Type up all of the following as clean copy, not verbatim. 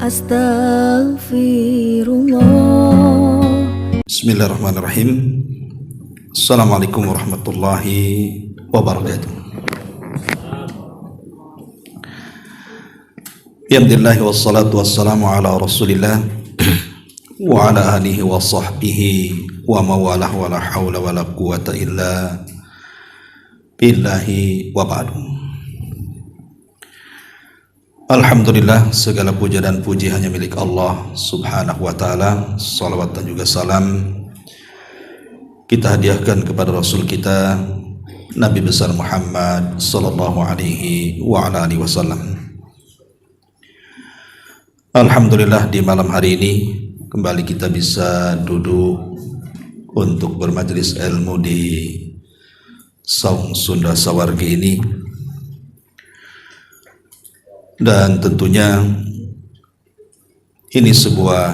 Astaghfirullah. Bismillahirrahmanirrahim. Assalamualaikum warahmatullahi wabarakatuh. Alhamdulillah wassalatu wassalamu ala rasulillah wa ala alihi wa sahbihi wa mawalah wa la hawla wa la quwata illa billahi wa ba'du. Alhamdulillah, segala puja dan puji hanya milik Allah subhanahu wa ta'ala. Salawat dan juga salam kita hadiahkan kepada Rasul kita Nabi besar Muhammad sallallahu alaihi wa ala alihi wasallam. Alhamdulillah, di malam hari ini kembali kita bisa duduk untuk bermajelis ilmu di Saung Sunda Sawargi ini. Dan tentunya ini sebuah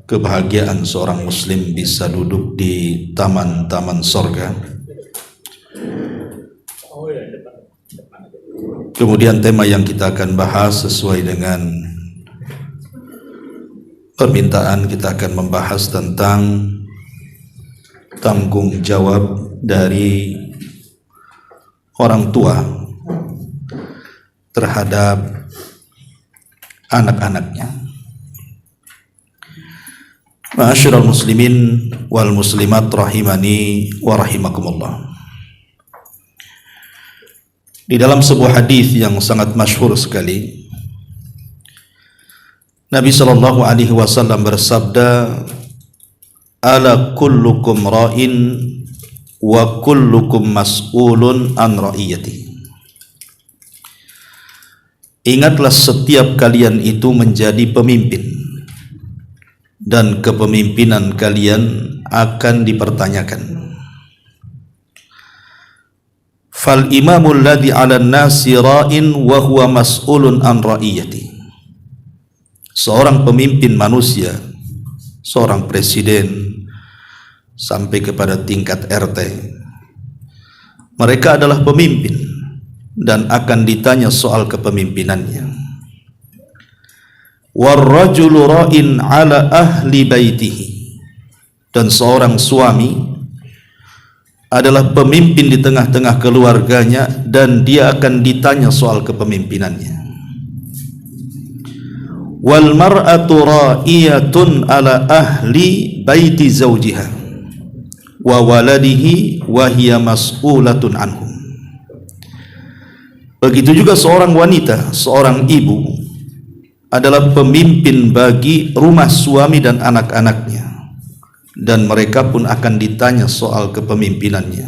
kebahagiaan seorang muslim bisa duduk di taman-taman sorga. Kemudian tema yang kita akan bahas sesuai dengan permintaan, kita akan membahas tentang tanggung jawab dari orang tua terhadap anak-anaknya. Ma'asyiral muslimin wal muslimat rahimani wa rahimakumullah. Di dalam sebuah hadis yang sangat masyhur sekali, Nabi sallallahu alaihi wasallam bersabda, "Ala kullukum ra'in wa kullukum mas'ulun an ra'iyati." Ingatlah, setiap kalian itu menjadi pemimpin dan kepemimpinan kalian akan dipertanyakan. Fal imamul ladzi 'alan nasi ra'in wa huwa mas'ulun an ra'iyati. Seorang pemimpin manusia, seorang presiden sampai kepada tingkat RT, mereka adalah pemimpin dan akan ditanya soal kepemimpinannya. Warrajulu ra'in ala ahli baitihi. Dan seorang suami adalah pemimpin di tengah-tengah keluarganya dan dia akan ditanya soal kepemimpinannya. Wal mar'atu ra'iyatun ala ahli baiti zawjiha wa waladihi wa hiya mas'ulatun anhum. Begitu juga seorang wanita, seorang ibu adalah pemimpin bagi rumah suami dan anak-anaknya, dan mereka pun akan ditanya soal kepemimpinannya.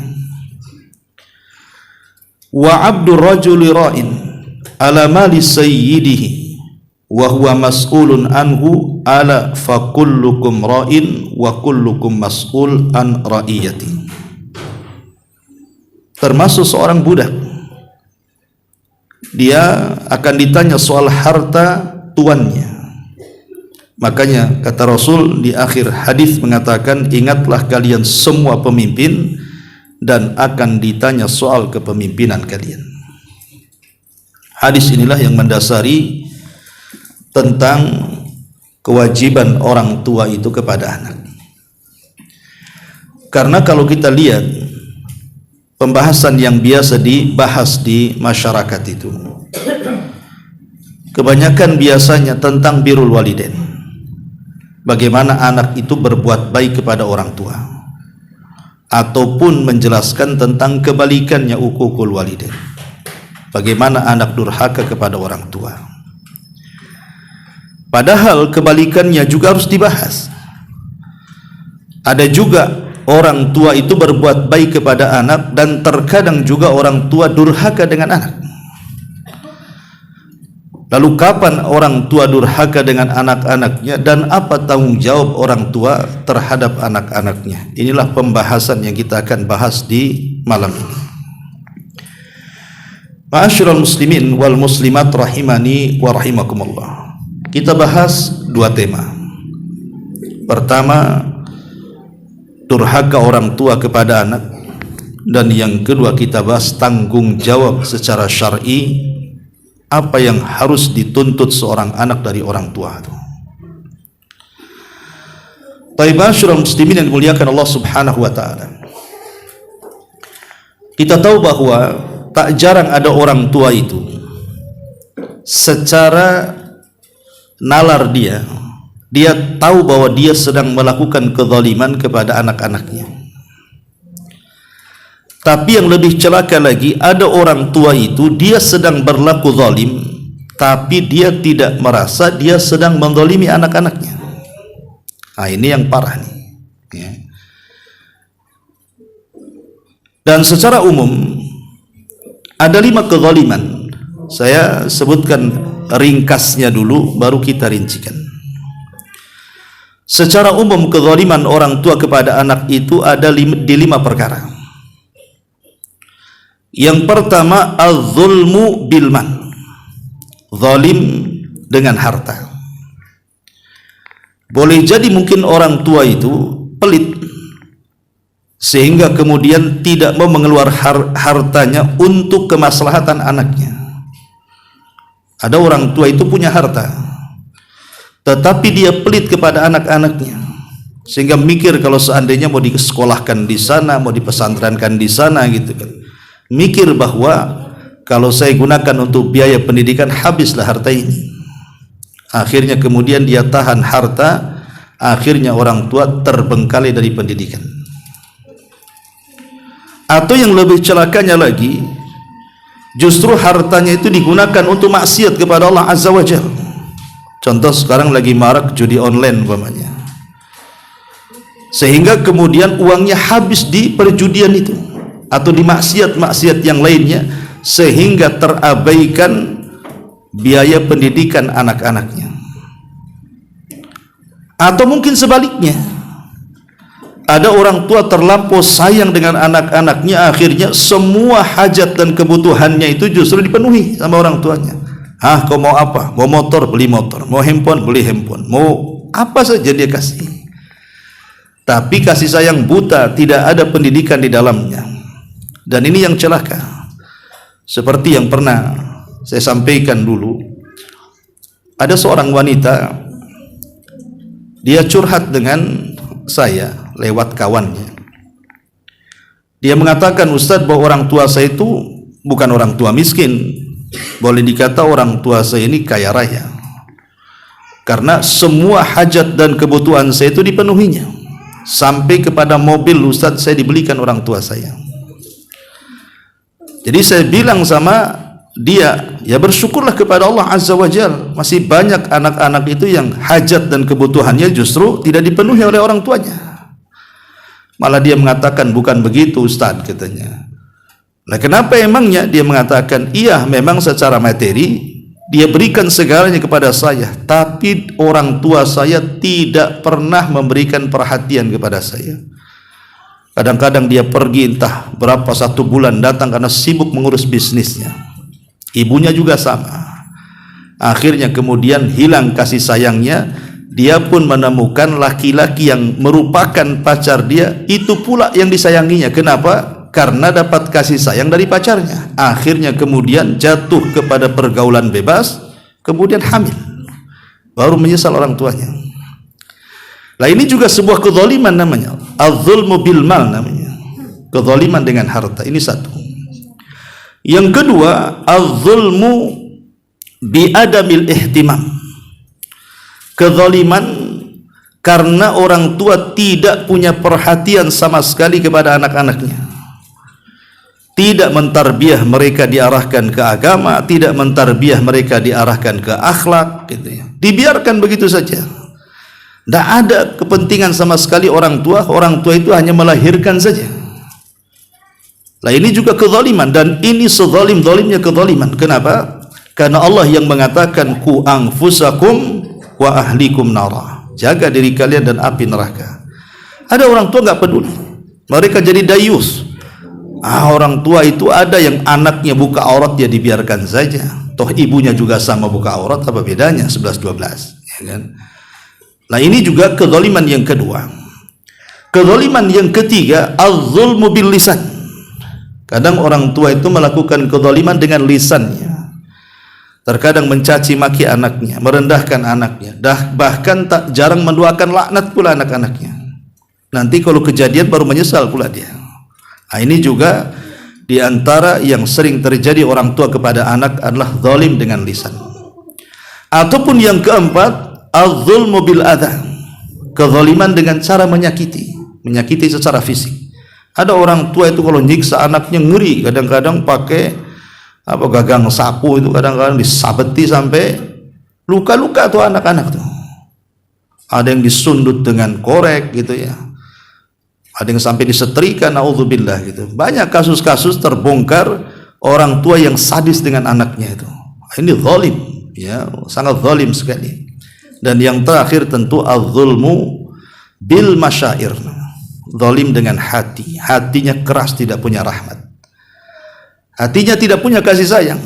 Wa abdur rajuli ra'in ala mali sayyidihi wa huwa mas'ulun anhu ala fa kullukum ra'in wa kullukum mas'ul an ra'iyati. Termasuk seorang budak, dia akan ditanya soal harta tuannya. Makanya kata Rasul di akhir hadis mengatakan, ingatlah kalian semua pemimpin dan akan ditanya soal kepemimpinan kalian. Hadis inilah yang mendasari tentang kewajiban orang tua itu kepada anak. Karena kalau kita lihat pembahasan yang biasa dibahas di masyarakat itu, kebanyakan biasanya tentang birrul walidain. Bagaimana anak itu berbuat baik kepada orang tua, ataupun menjelaskan tentang kebalikannya, uququl walidain. Bagaimana anak durhaka kepada orang tua. Padahal kebalikannya juga harus dibahas. Ada juga orang tua itu berbuat baik kepada anak, dan terkadang juga orang tua durhaka dengan anak. Lalu kapan orang tua durhaka dengan anak-anaknya, dan apa tanggung jawab orang tua terhadap anak-anaknya? Inilah pembahasan yang kita akan bahas di malam ini. Ma'asyiral muslimin wal muslimat rahimani wa rahimakumullah. Kita bahas dua tema. Pertama, durhaka orang tua kepada anak, dan yang kedua kita bahas tanggung jawab secara syar'i apa yang harus dituntut seorang anak dari orang tua itu. Ma'asyiral muslimin yang dimuliakan Allah Subhanahu wa taala. Kita tahu bahwa tak jarang ada orang tua itu secara nalar dia tahu bahwa dia sedang melakukan kezaliman kepada anak-anaknya. Tapi yang lebih celaka lagi, ada orang tua itu dia sedang berlaku zalim, tapi dia tidak merasa dia sedang menzalimi anak-anaknya. Nah, ini yang parah nih, ya. Dan secara umum ada 5 kezaliman. Saya sebutkan ringkasnya dulu, baru kita rincikan. Secara umum kezaliman orang tua kepada anak itu ada di 5 perkara. Yang pertama, az-zulmu bil mal, zalim dengan harta. Boleh jadi mungkin orang tua itu pelit sehingga kemudian tidak mau mengeluarkan hartanya untuk kemaslahatan anaknya. Ada orang tua itu punya harta, tetapi dia pelit kepada anak-anaknya, sehingga mikir kalau seandainya mau disekolahkan di sana, mau dipesantrenkan di sana gitu kan, mikir bahwa kalau saya gunakan untuk biaya pendidikan habislah harta ini. Akhirnya kemudian dia tahan harta, akhirnya orang tua terbengkalai dari pendidikan. Atau yang lebih celakanya lagi, justru hartanya itu digunakan untuk maksiat kepada Allah Azza wa Jalla. Contoh sekarang lagi marak judi online umpamanya, sehingga kemudian uangnya habis di perjudian itu atau di maksiat-maksiat yang lainnya, sehingga terabaikan biaya pendidikan anak-anaknya. Atau mungkin sebaliknya, ada orang tua terlampau sayang dengan anak-anaknya, akhirnya semua hajat dan kebutuhannya itu justru dipenuhi sama orang tuanya. Kau mau apa? Mau motor, beli motor. Mau handphone, beli handphone. Mau apa saja dia kasih. Tapi kasih sayang buta, tidak ada pendidikan di dalamnya. Dan ini yang celaka. Seperti yang pernah saya sampaikan dulu, ada seorang wanita, dia curhat dengan saya lewat kawannya. Dia mengatakan, Ustadz, bahwa orang tua saya itu bukan orang tua miskin, boleh dikata orang tua saya ini kaya raya, karena semua hajat dan kebutuhan saya itu dipenuhinya, sampai kepada mobil Ustadz saya dibelikan orang tua saya. Jadi saya bilang sama dia, ya bersyukurlah kepada Allah Azza wa Jalla, masih banyak anak-anak itu yang hajat dan kebutuhannya justru tidak dipenuhi oleh orang tuanya. Malah dia mengatakan, bukan begitu Ustaz, katanya. Nah, kenapa emangnya? Dia mengatakan, iya memang secara materi dia berikan segalanya kepada saya, tapi orang tua saya tidak pernah memberikan perhatian kepada saya. Kadang-kadang dia pergi entah berapa, 1 bulan datang karena sibuk mengurus bisnisnya. Ibunya juga sama. Akhirnya kemudian hilang kasih sayangnya. Dia pun menemukan laki-laki yang merupakan pacar dia, itu pula yang disayanginya. Kenapa? Karena dapat kasih sayang dari pacarnya. Akhirnya kemudian jatuh kepada pergaulan bebas, kemudian hamil, baru menyesal orang tuanya. Nah, ini juga sebuah kezaliman namanya, az-zulmu bil mal namanya, kezaliman dengan harta. Ini satu. Yang kedua, az-zulmu bi adamil ihtimam, kezaliman karena orang tua tidak punya perhatian sama sekali kepada anak-anaknya, tidak mentarbiah mereka diarahkan ke agama, tidak mentarbiah mereka diarahkan ke akhlak, gitu ya. Dibiarkan begitu saja. Tidak ada kepentingan sama sekali orang tua itu hanya melahirkan saja. Nah, ini juga kezaliman, dan ini sezalim-zalimnya kezaliman. Kenapa? Karena Allah yang mengatakan, ku anfusakum wa ahlikum nara, jaga diri kalian dan api neraka. Ada orang tua nggak peduli, mereka jadi dayus. Orang tua itu ada yang anaknya buka aurat dia dibiarkan saja, toh ibunya juga sama buka aurat, apa bedanya 11-12, ya kan? Nah, ini juga kezaliman yang kedua. Kezaliman yang ketiga, az-zulmu bil lisan. Kadang orang tua itu melakukan kezaliman dengan lisannya. terkadang mencaci maki anaknya, merendahkan anaknya, bahkan tak jarang mendoakan laknat pula anak-anaknya. Nanti kalau kejadian baru menyesal pula dia. Nah, ini juga di antara yang sering terjadi orang tua kepada anak adalah zalim dengan lisan. Ataupun yang keempat, az-zulmu bil adha, kezaliman dengan cara menyakiti secara fisik. Ada orang tua itu kalau nyiksa anaknya ngeri, kadang-kadang pakai gagang sapu itu, kadang-kadang disabeti sampai luka-luka tuh anak-anak tuh. Ada yang disundut dengan korek gitu ya. Ada yang sampai disetrika, naudzubillah gitu. Banyak kasus-kasus terbongkar orang tua yang sadis dengan anaknya itu. Ini zalim, ya, sangat zalim sekali. Dan yang terakhir tentu az-zulmu bil masyair, zalim dengan hati. Hatinya keras, tidak punya rahmat. Hatinya tidak punya kasih sayang.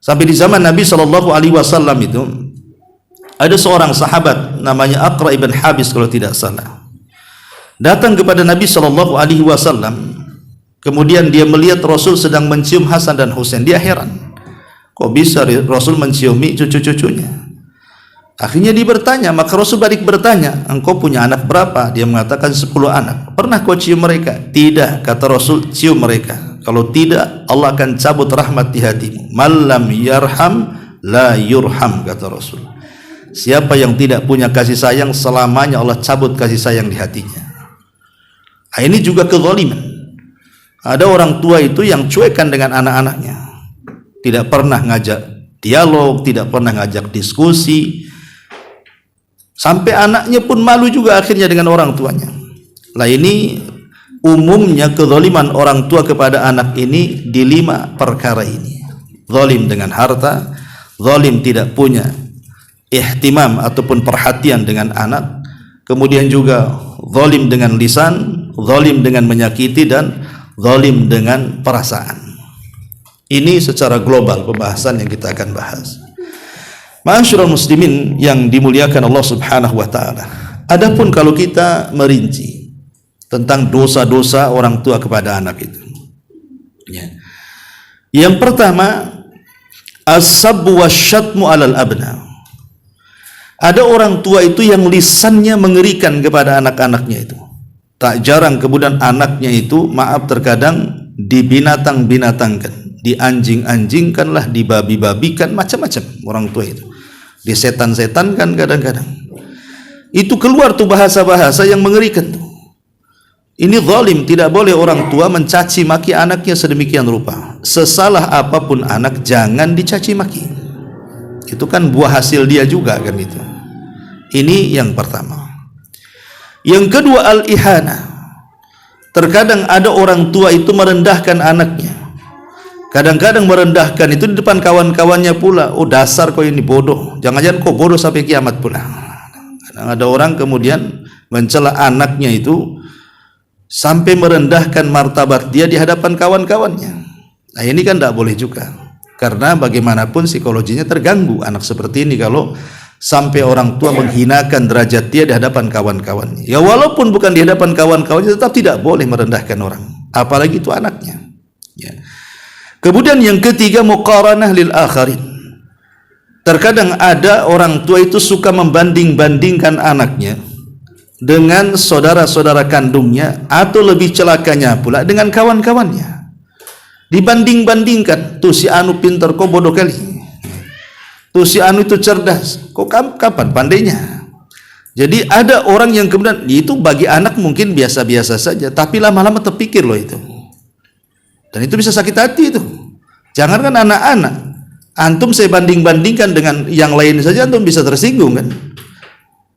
Sampai di zaman Nabi SAW itu ada seorang sahabat namanya Aqra ibn Habis kalau tidak salah, datang kepada Nabi SAW. Kemudian dia melihat Rasul sedang mencium Hasan dan Husain. Dia heran, kok bisa Rasul menciumi cucu-cucunya. Akhirnya dia bertanya, maka Rasul balik bertanya, engkau punya anak berapa? Dia mengatakan 10 anak. Pernah kau cium mereka? Tidak, kata Rasul, cium mereka. Kalau tidak, Allah akan cabut rahmat di hatimu. Malam yarham la yurham, kata Rasul. Siapa yang tidak punya kasih sayang, selamanya Allah cabut kasih sayang di hatinya. Nah, ini juga kezaliman. Ada orang tua itu yang cuekan dengan anak-anaknya, tidak pernah ngajak dialog, tidak pernah ngajak diskusi, sampai anaknya pun malu juga akhirnya dengan orang tuanya. Lah ini umumnya kezaliman orang tua kepada anak ini di 5 perkara ini. Zalim dengan harta, zalim tidak punya ihtimam ataupun perhatian dengan anak, kemudian juga zalim dengan lisan, zalim dengan menyakiti, dan zalim dengan perasaan. Ini secara global pembahasan yang kita akan bahas. Ma'asyiral muslimin yang dimuliakan Allah Subhanahu wa taala. Adapun kalau kita merinci tentang dosa-dosa orang tua kepada anak itu, ya. Yang pertama, as-sabbu wasyatmu 'alal abna. Ada orang tua itu yang lisannya mengerikan kepada anak-anaknya itu. Tak jarang kemudian anaknya itu, maaf, terkadang dibinatang-binatangkan, dianjing-anjingkanlah, dibabi-babikan, macam-macam orang tua itu. Disetan-setankan kadang-kadang. Itu keluar tuh bahasa-bahasa yang mengerikan tuh. Ini zalim, tidak boleh orang tua mencaci maki anaknya sedemikian rupa. Sesalah apapun anak jangan dicaci maki. Itu kan buah hasil dia juga kan itu. Ini yang pertama. Yang kedua, al-ihana. Terkadang ada orang tua itu merendahkan anaknya. Kadang-kadang merendahkan itu di depan kawan-kawannya pula. Oh, dasar kau ini bodoh. Jangan-jangan kau bodoh sampai kiamat pula. Kadang ada orang kemudian mencela anaknya itu sampai merendahkan martabat dia di hadapan kawan-kawannya. Nah, ini kan tidak boleh juga. Karena bagaimanapun psikologinya terganggu anak seperti ini kalau sampai orang tua menghinakan derajat dia di hadapan kawan-kawannya. Ya walaupun bukan di hadapan kawan-kawannya, tetap tidak boleh merendahkan orang, apalagi itu anaknya, ya. Kemudian yang ketiga, muqaranah lil akharin. Terkadang ada orang tua itu suka membanding-bandingkan anaknya dengan saudara-saudara kandungnya, atau lebih celakanya pula dengan kawan-kawannya. Dibanding-bandingkan, tuh si anu pintar, kok bodoh kali. Tuh si anu itu cerdas, kok kapan pandainya. Jadi ada orang yang kemudian itu bagi anak mungkin biasa-biasa saja, tapi lama-lama terpikir loh itu. Dan itu bisa sakit hati itu. Jangankan anak-anak, antum saya banding-bandingkan dengan yang lain saja antum bisa tersinggung kan.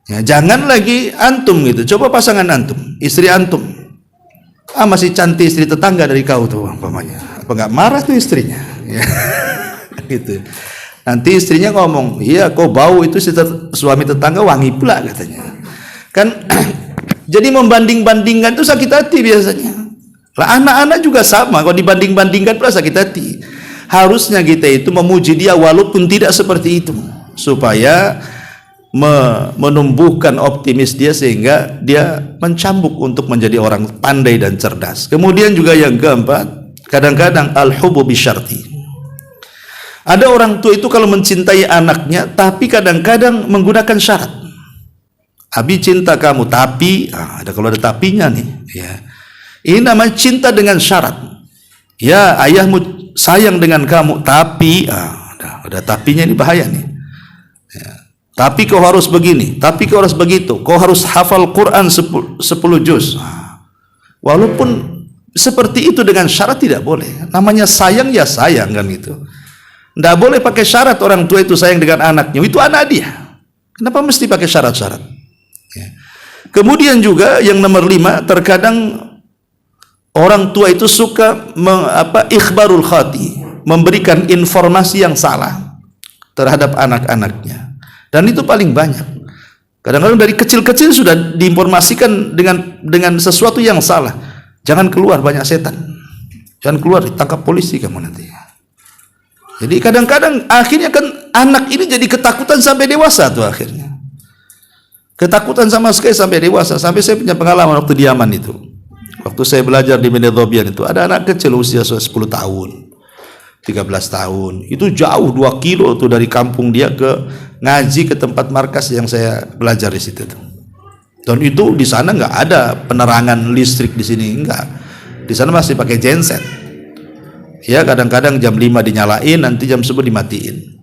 Ya, jangan lagi antum gitu. Coba pasangan antum, istri antum. Masih cantik istri tetangga dari kau tuh umpamanya. Apa enggak marah tuh istrinya? Ya. Gitu. Nanti istrinya ngomong, iya kok bau itu suami tetangga wangi pula katanya. Kan jadi membanding-bandingkan itu sakit hati biasanya. Lah anak-anak juga sama, kalau dibanding-bandingkan pula sakit hati. Harusnya kita itu memuji dia walaupun tidak seperti itu, supaya menumbuhkan optimis dia sehingga dia mencambuk untuk menjadi orang pandai dan cerdas. Kemudian juga yang keempat, kadang-kadang al-hubbu bisyarti. Ada orang tua itu kalau mencintai anaknya, tapi kadang-kadang menggunakan syarat. Abi cinta kamu, tapi ada kalau ada tapinya nih. Ya. Ini namanya cinta dengan syarat. Ya, ayahmu sayang dengan kamu, tapi ada tapinya, ini bahaya nih. Ya. Tapi kau harus begini, tapi kau harus begitu. Kau harus hafal Quran 10 juz. Walaupun seperti itu dengan syarat tidak boleh. Namanya sayang ya sayang kan gitu. Tidak boleh pakai syarat orang tua itu sayang dengan anaknya. Itu anak dia. Kenapa mesti pakai syarat-syarat? Ya. Kemudian juga yang nomor 5, terkadang orang tua itu suka ikhbarul khati, memberikan informasi yang salah terhadap anak-anaknya. Dan itu paling banyak. Kadang-kadang dari kecil-kecil sudah diinformasikan dengan sesuatu yang salah. Jangan keluar, banyak setan. Jangan keluar, ditangkap polisi kamu nanti. Jadi kadang-kadang akhirnya kan anak ini jadi ketakutan sampai dewasa tuh akhirnya. Ketakutan sama sekali sampai dewasa. Sampai saya punya pengalaman waktu di Yaman itu. Waktu saya belajar di Medan itu, ada anak kecil usia 10 tahun, 13 tahun. Itu jauh 2 kilo tuh dari kampung dia ke ngaji ke tempat markas yang saya belajar di situ tuh. Dan itu di sana nggak ada penerangan listrik di sini, enggak. Di sana masih pakai genset. Ya, kadang-kadang jam 5 dinyalain, nanti jam 10 dimatiin.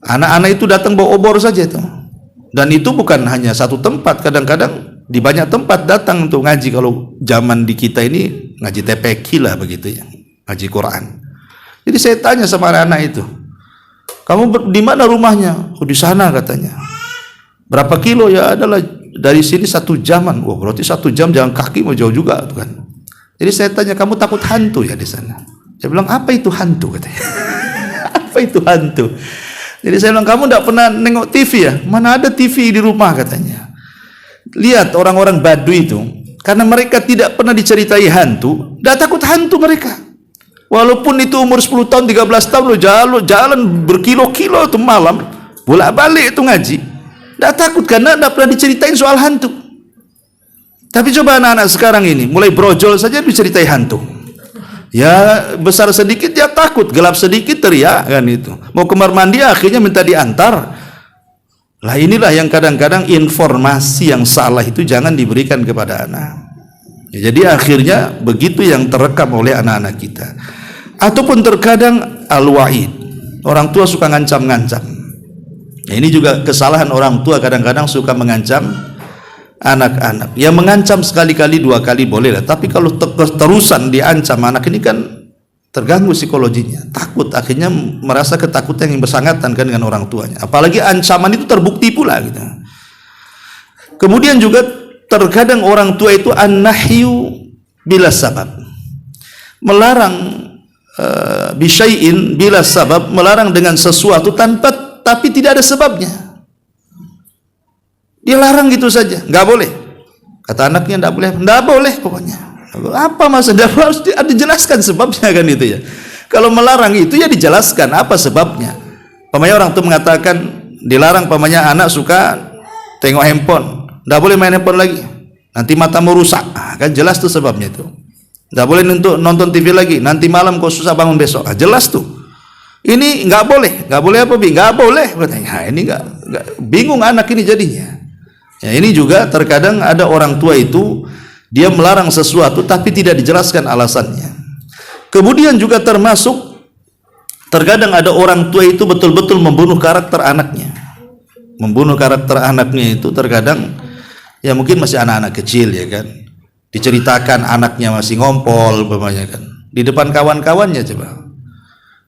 Anak-anak itu datang bawa obor saja itu. Dan itu bukan hanya satu tempat, kadang-kadang di banyak tempat datang untuk ngaji. Kalau zaman di kita ini ngaji TPQ lah begitu ya, ngaji Quran. Jadi saya tanya sama anak-anak itu, kamu di mana rumahnya? Oh, di sana katanya. Berapa kilo? Ya adalah dari sini 1 jaman. Wah, berarti 1 jam jalan kaki mau jauh juga tuh kan. Jadi saya tanya, kamu takut hantu ya di sana? Dia bilang, apa itu hantu katanya. Apa itu hantu? Jadi saya bilang, kamu tidak pernah nengok TV ya? Mana ada TV di rumah katanya. Lihat orang-orang Baduy itu, karena mereka tidak pernah diceritai hantu, tidak takut hantu mereka. Walaupun itu umur 10 tahun, 13 tahun, jalan berkilo-kilo itu malam, bolak-balik itu ngaji, tidak takut karena tidak pernah diceritain soal hantu. Tapi coba anak-anak sekarang ini, mulai brojol saja diceritai hantu. Ya besar sedikit dia takut, gelap sedikit teriak kan itu. Mau kamar mandi akhirnya minta diantar. Lah inilah yang kadang-kadang informasi yang salah itu jangan diberikan kepada anak. Ya, jadi akhirnya begitu yang terekam oleh anak-anak kita. Ataupun terkadang al-wa'id. Orang tua suka ngancam-ngancam. Nah, ini juga kesalahan orang tua, kadang-kadang suka mengancam anak-anak. Ya mengancam sekali-kali 2 kali boleh lah, tapi kalau terusan diancam anak ini kan terganggu psikologinya, takut, akhirnya merasa ketakutan yang bersangkutan kan dengan orang tuanya. Apalagi ancaman itu terbukti pula gitu. Kemudian juga terkadang orang tua itu an-nahyu bila sabab, melarang bisyai'in bila sabab, melarang dengan sesuatu tapi tidak ada sebabnya. Dia larang gitu saja, nggak boleh. Kata anaknya nggak boleh pokoknya. Apa maksudnya? Harus dijelaskan sebabnya kan itu ya. Kalau melarang itu ya dijelaskan apa sebabnya. Pamannya orang tua mengatakan dilarang, pamannya anak suka tengok handphone, nggak boleh main handphone lagi, nanti matamu rusak. Kan jelas tuh sebabnya itu. Nggak boleh nonton TV lagi, nanti malam kau susah bangun besok. Jelas tuh. Ini nggak boleh apa bi? Nggak boleh katanya. Ini nggak bingung anak ini jadinya. Ya, ini juga terkadang ada orang tua itu dia melarang sesuatu tapi tidak dijelaskan alasannya. Kemudian juga termasuk terkadang ada orang tua itu betul-betul membunuh karakter anaknya. Membunuh karakter anaknya itu terkadang ya mungkin masih anak-anak kecil ya kan. Diceritakan anaknya masih ngompol umpamanya kan. Di depan kawan-kawannya coba.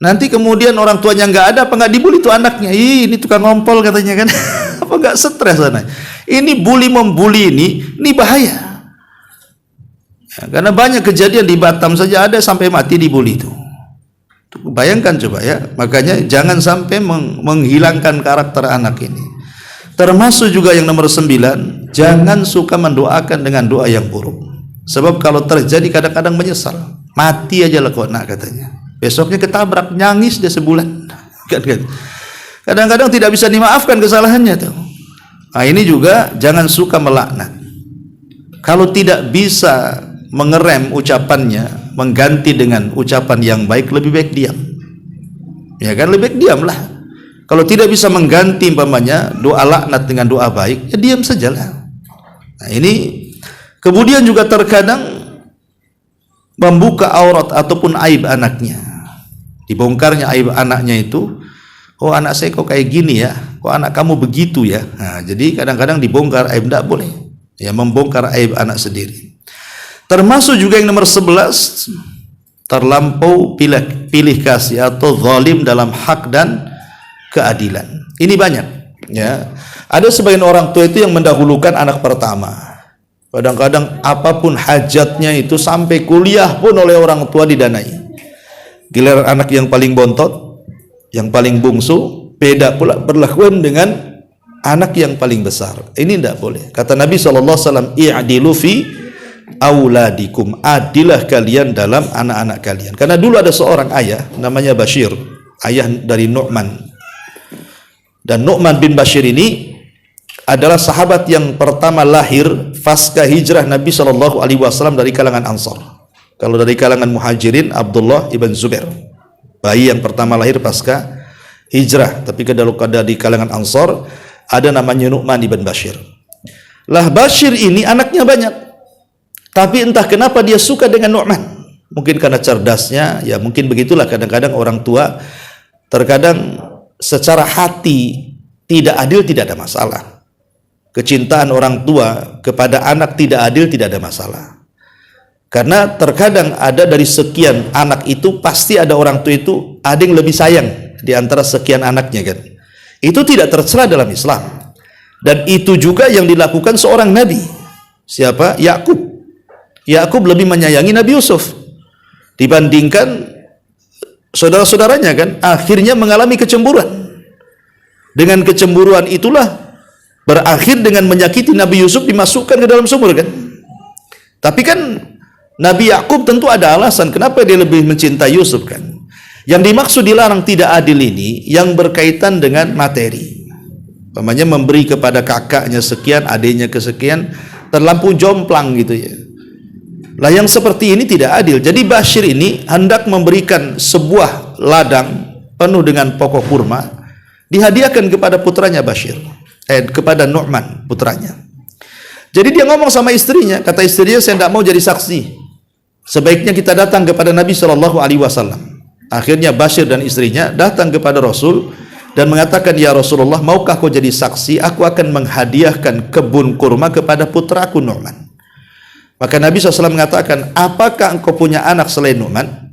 Nanti kemudian orang tuanya nggak ada, apa nggak dibully tuh anaknya. Ini tukang ngompol katanya kan. Apa nggak stres sana? Ini membuli ini bahaya. Ya, karena banyak kejadian di Batam saja ada sampai mati dibully itu. Bayangkan coba ya. Makanya jangan sampai menghilangkan karakter anak ini. Termasuk juga yang nomor 9, jangan suka mendoakan dengan doa yang buruk. Sebab kalau terjadi kadang-kadang menyesal. Mati aja lah kok nak katanya. Besoknya ketabrak, nyangis dia sebulan. Kadang-kadang tidak bisa dimaafkan kesalahannya tuh. Nah, ini juga jangan suka melaknat. Kalau tidak bisa mengerem ucapannya, mengganti dengan ucapan yang baik, lebih baik diam. Ya kan, lebih baik diamlah. Kalau tidak bisa mengganti umpamanya doa laknat dengan doa baik, ya diam sajalah. Nah, ini kemudian juga terkadang membuka aurat ataupun aib anaknya. Dibongkarnya aib anaknya itu, oh anak saya kok kayak gini ya, kok anak kamu begitu ya. Nah, jadi kadang-kadang dibongkar aib, tidak boleh. Ya, membongkar aib anak sendiri. Termasuk juga yang nomor 11, terlampau pilih kasih atau zalim dalam hak dan keadilan. Ini banyak, ya. Ada sebagian orang tua itu yang mendahulukan anak pertama. Kadang-kadang apapun hajatnya itu sampai kuliah pun oleh orang tua didanai. Giliran anak yang paling bontot, yang paling bungsu, beda pula berlakuan dengan anak yang paling besar. Ini tidak boleh. Kata Nabi SAW, i'dilu fi auladikum, adilah kalian dalam anak-anak kalian. Karena dulu ada seorang ayah namanya Bashir, ayah dari Nu'man. Dan Nu'man bin Bashir ini adalah sahabat yang pertama lahir pasca hijrah Nabi SAW dari kalangan Ansar. Kalau dari kalangan Muhajirin, Abdullah ibn Zubair, bayi yang pertama lahir pasca hijrah. Tapi kalau di kalangan Ansar ada namanya Nu'man ibn Bashir. Lah Bashir ini anaknya banyak, tapi entah kenapa dia suka dengan Nu'man. Mungkin karena cerdasnya, ya mungkin begitulah. Kadang-kadang orang tua terkadang secara hati tidak adil, tidak ada masalah. Kecintaan orang tua kepada anak tidak adil, tidak ada masalah. Karena terkadang ada dari sekian anak itu pasti ada orang tua itu ada yang lebih sayang di antara sekian anaknya kan. Itu tidak tercela dalam Islam. Dan itu juga yang dilakukan seorang nabi. Siapa? Yakub. Yakub lebih menyayangi Nabi Yusuf dibandingkan saudara-saudaranya kan. Akhirnya mengalami kecemburuan. Dengan kecemburuan itulah berakhir dengan menyakiti Nabi Yusuf, dimasukkan ke dalam sumur kan. Tapi kan Nabi Yakub tentu ada alasan kenapa dia lebih mencintai Yusuf kan. Yang dimaksud dilarang tidak adil ini yang berkaitan dengan materi. Namanya memberi kepada kakaknya sekian, adiknya kesekian, terlampau jomplang gitu ya. Lah yang seperti ini tidak adil. Jadi Bashir ini hendak memberikan sebuah ladang penuh dengan pokok kurma, dihadiahkan kepada putranya Bashir, kepada Nu'man putranya. Jadi dia ngomong sama istrinya, kata istrinya, saya tidak mau jadi saksi, sebaiknya kita datang kepada Nabi SAW. Akhirnya Bashir dan istrinya datang kepada Rasul dan mengatakan, ya Rasulullah, maukah kau jadi saksi, aku akan menghadiahkan kebun kurma kepada putraku Nu'man. Maka Nabi SAW mengatakan, apakah engkau punya anak selain Nu'man?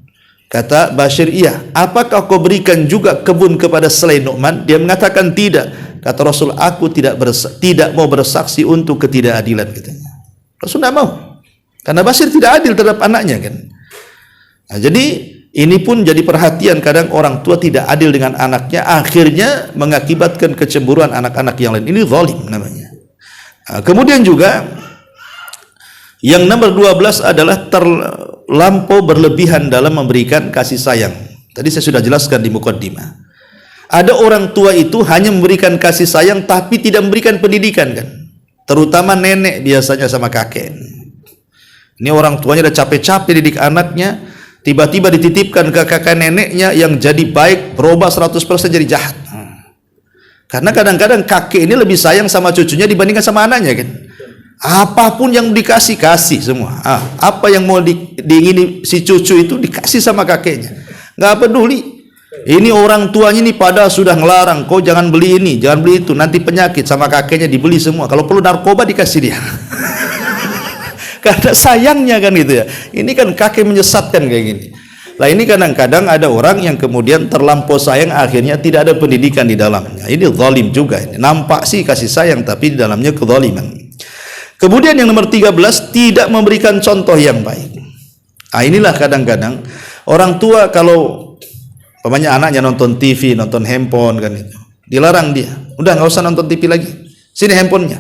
Kata Bashir, iya. Apakah kau berikan juga kebun kepada selain Nu'man? Dia mengatakan tidak. Kata Rasul, aku tidak mau bersaksi untuk ketidakadilan, katanya. Rasul tidak mau, karena Bashir tidak adil terhadap anaknya kan. Nah, jadi ini pun jadi perhatian, kadang orang tua tidak adil dengan anaknya, akhirnya mengakibatkan kecemburuan anak-anak yang lain. Ini zalim namanya. Nah, kemudian juga yang nomor 12 adalah terlampau berlebihan dalam memberikan kasih sayang. Tadi saya sudah jelaskan di mukaddimah. Ada orang tua itu hanya memberikan kasih sayang tapi tidak memberikan pendidikan kan. Terutama nenek biasanya sama kakek. Ini orang tuanya udah capek-capek didik anaknya, tiba-tiba dititipkan ke kakak neneknya yang jadi baik, berubah 100% jadi jahat. Karena kadang-kadang kakek ini lebih sayang sama cucunya dibandingkan sama anaknya kan. Apapun yang dikasih, kasih semua. Apa yang mau diingini si cucu itu dikasih sama kakeknya. Nggak peduli. Ini orang tuanya ini pada sudah ngelarang, kau jangan beli ini, jangan beli itu, nanti penyakit, sama kakeknya dibeli semua. Kalau perlu narkoba dikasih dia. Karena sayangnya kan gitu ya. Ini kan kakek menyesatkan kayak gini. Nah ini kadang-kadang ada orang yang kemudian terlampau sayang, akhirnya tidak ada pendidikan di dalamnya. Ini zalim juga. Ini nampak sih kasih sayang, tapi di dalamnya kezaliman. Kemudian yang nomor 13, tidak memberikan contoh yang baik. Nah inilah kadang-kadang orang tua kalau umpamanya anaknya nonton TV, nonton handphone kan itu, dilarang dia, udah nggak usah nonton TV lagi, sini handphonenya,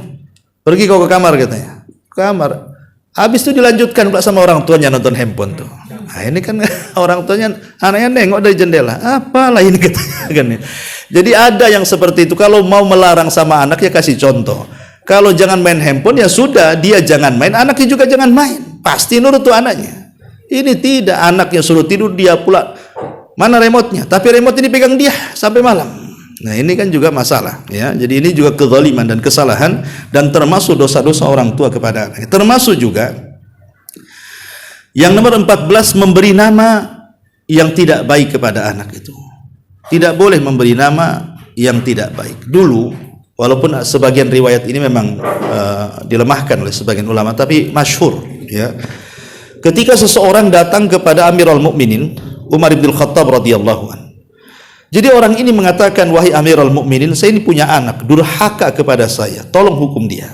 pergi kau ke kamar katanya, kamar. Habis itu dilanjutkan pula sama orang tuanya nonton handphone tuh. Nah ini kan orang tuanya, anaknya nengok dari jendela, apalah ini katanya kan. Jadi ada yang seperti itu. Kalau mau melarang sama anak ya kasih contoh. Kalau jangan main handphone ya sudah, dia jangan main, anaknya juga jangan main. Pasti nurut tuh anaknya. Ini tidak, anaknya suruh tidur dia pula Mana remote-nya? Tapi remote ini pegang dia sampai malam. Nah, ini kan juga masalah, ya. Jadi ini juga kezaliman dan kesalahan, dan termasuk dosa-dosa orang tua kepada anak. Termasuk juga yang nomor 14, memberi nama yang tidak baik kepada anak itu. Tidak boleh memberi nama yang tidak baik. Dulu, walaupun sebagian riwayat ini memang dilemahkan oleh sebagian ulama, tapi masyhur, ya. Ketika seseorang datang kepada Amirul Mukminin Umar bin Khattab radhiyallahu an. Jadi orang ini mengatakan, wahai Amirul Mukminin, saya ini punya anak durhaka kepada saya, tolong hukum dia.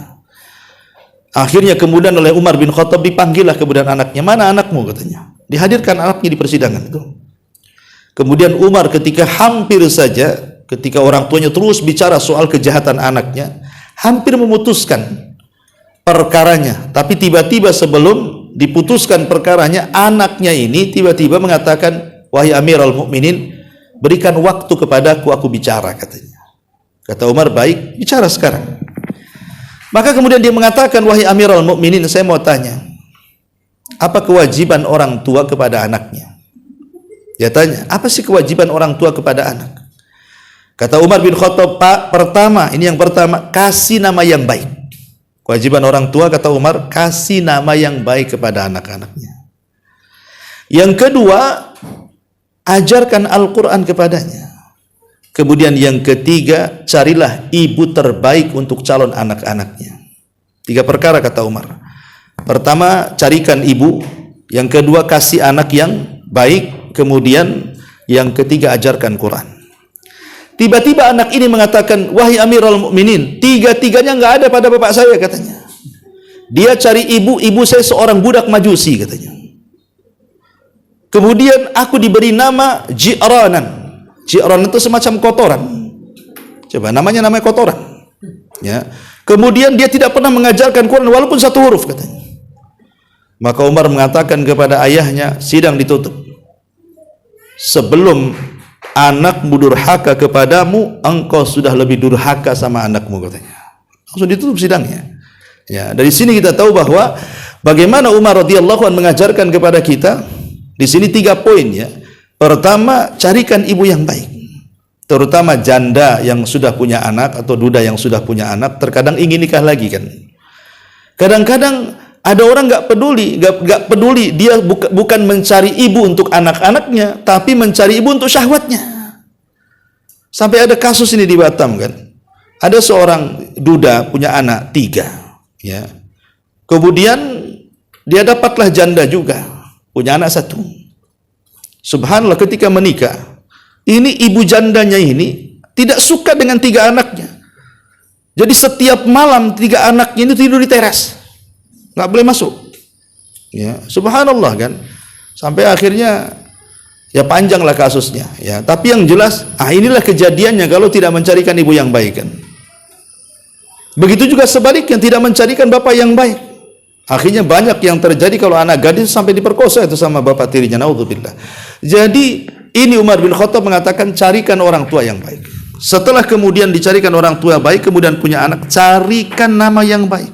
Akhirnya kemudian oleh Umar bin Khattab dipanggillah kemudian anaknya. Mana anakmu, katanya. Dihadirkan anaknya di persidangan itu. Kemudian Umar ketika orang tuanya terus bicara soal kejahatan anaknya, hampir memutuskan perkaranya. Tapi tiba-tiba sebelum diputuskan perkaranya, anaknya ini tiba-tiba mengatakan, wahai Amirul Mukminin, berikan waktu kepadaku, aku bicara, katanya. Kata Umar, baik, bicara sekarang. Maka kemudian dia mengatakan, wahai Amirul Mukminin, saya mau tanya, apa kewajiban orang tua kepada anaknya? Dia tanya, apa sih kewajiban orang tua kepada anak? Kata Umar bin Khattab, Pak, yang pertama, kasih nama yang baik. Kewajiban orang tua, kata Umar, kasih nama yang baik kepada anak-anaknya. Yang kedua, ajarkan Al-Quran kepadanya. Kemudian yang ketiga, carilah ibu terbaik untuk calon anak-anaknya. 3 perkara, kata Umar. Pertama, carikan ibu. Yang kedua, kasih anak yang baik. Kemudian yang ketiga, ajarkan Quran. Tiba-tiba anak ini mengatakan, wahai Amirul Mukminin, 3-tiganya nggak ada pada bapak saya, katanya. Dia cari ibu saya seorang budak majusi, katanya. Kemudian aku diberi nama Ji'ranan. Ji'ranan itu semacam kotoran. Coba, namanya kotoran. Ya. Kemudian dia tidak pernah mengajarkan Quran walaupun 1 huruf, katanya. Maka Umar mengatakan kepada ayahnya, sidang ditutup. Sebelum anakmu durhaka kepadamu, engkau sudah lebih durhaka sama anakmu, katanya. Langsung ditutup sidangnya. Ya, dari sini kita tahu bahwa bagaimana Umar radhiyallahu anhu mengajarkan kepada kita di sini 3 poin, ya. Pertama, carikan ibu yang baik. Terutama janda yang sudah punya anak atau duda yang sudah punya anak, terkadang ingin nikah lagi, kan. Kadang-kadang ada orang nggak peduli, dia bukan mencari ibu untuk anak-anaknya, tapi mencari ibu untuk syahwatnya. Sampai ada kasus ini di Batam, kan. Ada seorang duda punya anak 3, ya. Kemudian dia dapatlah janda juga, punya anak 1. Subhanallah, ketika menikah, ini ibu jandanya ini tidak suka dengan 3 anaknya. Jadi setiap malam 3 anaknya ini tidur di teras, nggak boleh masuk, ya. Subhanallah, kan. Sampai akhirnya ya panjanglah kasusnya, ya. Tapi yang jelas, inilah kejadiannya kalau tidak mencarikan ibu yang baik, kan. Begitu juga sebaliknya, tidak mencarikan bapak yang baik. Akhirnya banyak yang terjadi kalau anak gadis sampai diperkosa itu sama bapak tirinya, naudzubillah. Jadi ini Umar bin Khattab mengatakan, carikan orang tua yang baik. Setelah kemudian dicarikan orang tua baik, kemudian punya anak, carikan nama yang baik.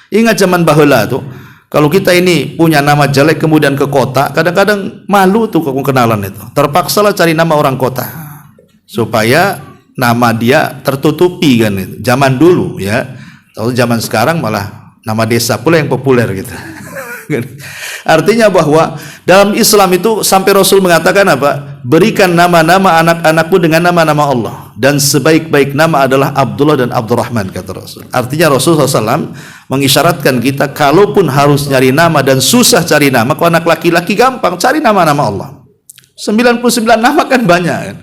Ingat zaman baheula tuh, kalau kita ini punya nama jelek kemudian ke kota, kadang-kadang malu tuh kenalan itu. Terpaksalah cari nama orang kota supaya nama dia tertutupi, kan itu. Zaman dulu, ya. Kalau zaman sekarang malah nama desa pula yang populer gitu. Artinya bahwa dalam Islam itu sampai Rasul mengatakan apa? Berikan nama-nama anak-anakmu dengan nama-nama Allah, dan sebaik-baik nama adalah Abdullah dan Abdurrahman, kata Rasul. Artinya Rasulullah SAW mengisyaratkan kita, kalaupun harus nyari nama dan susah cari nama, kalau anak laki-laki gampang, cari nama-nama Allah. 99 nama kan banyak, kan?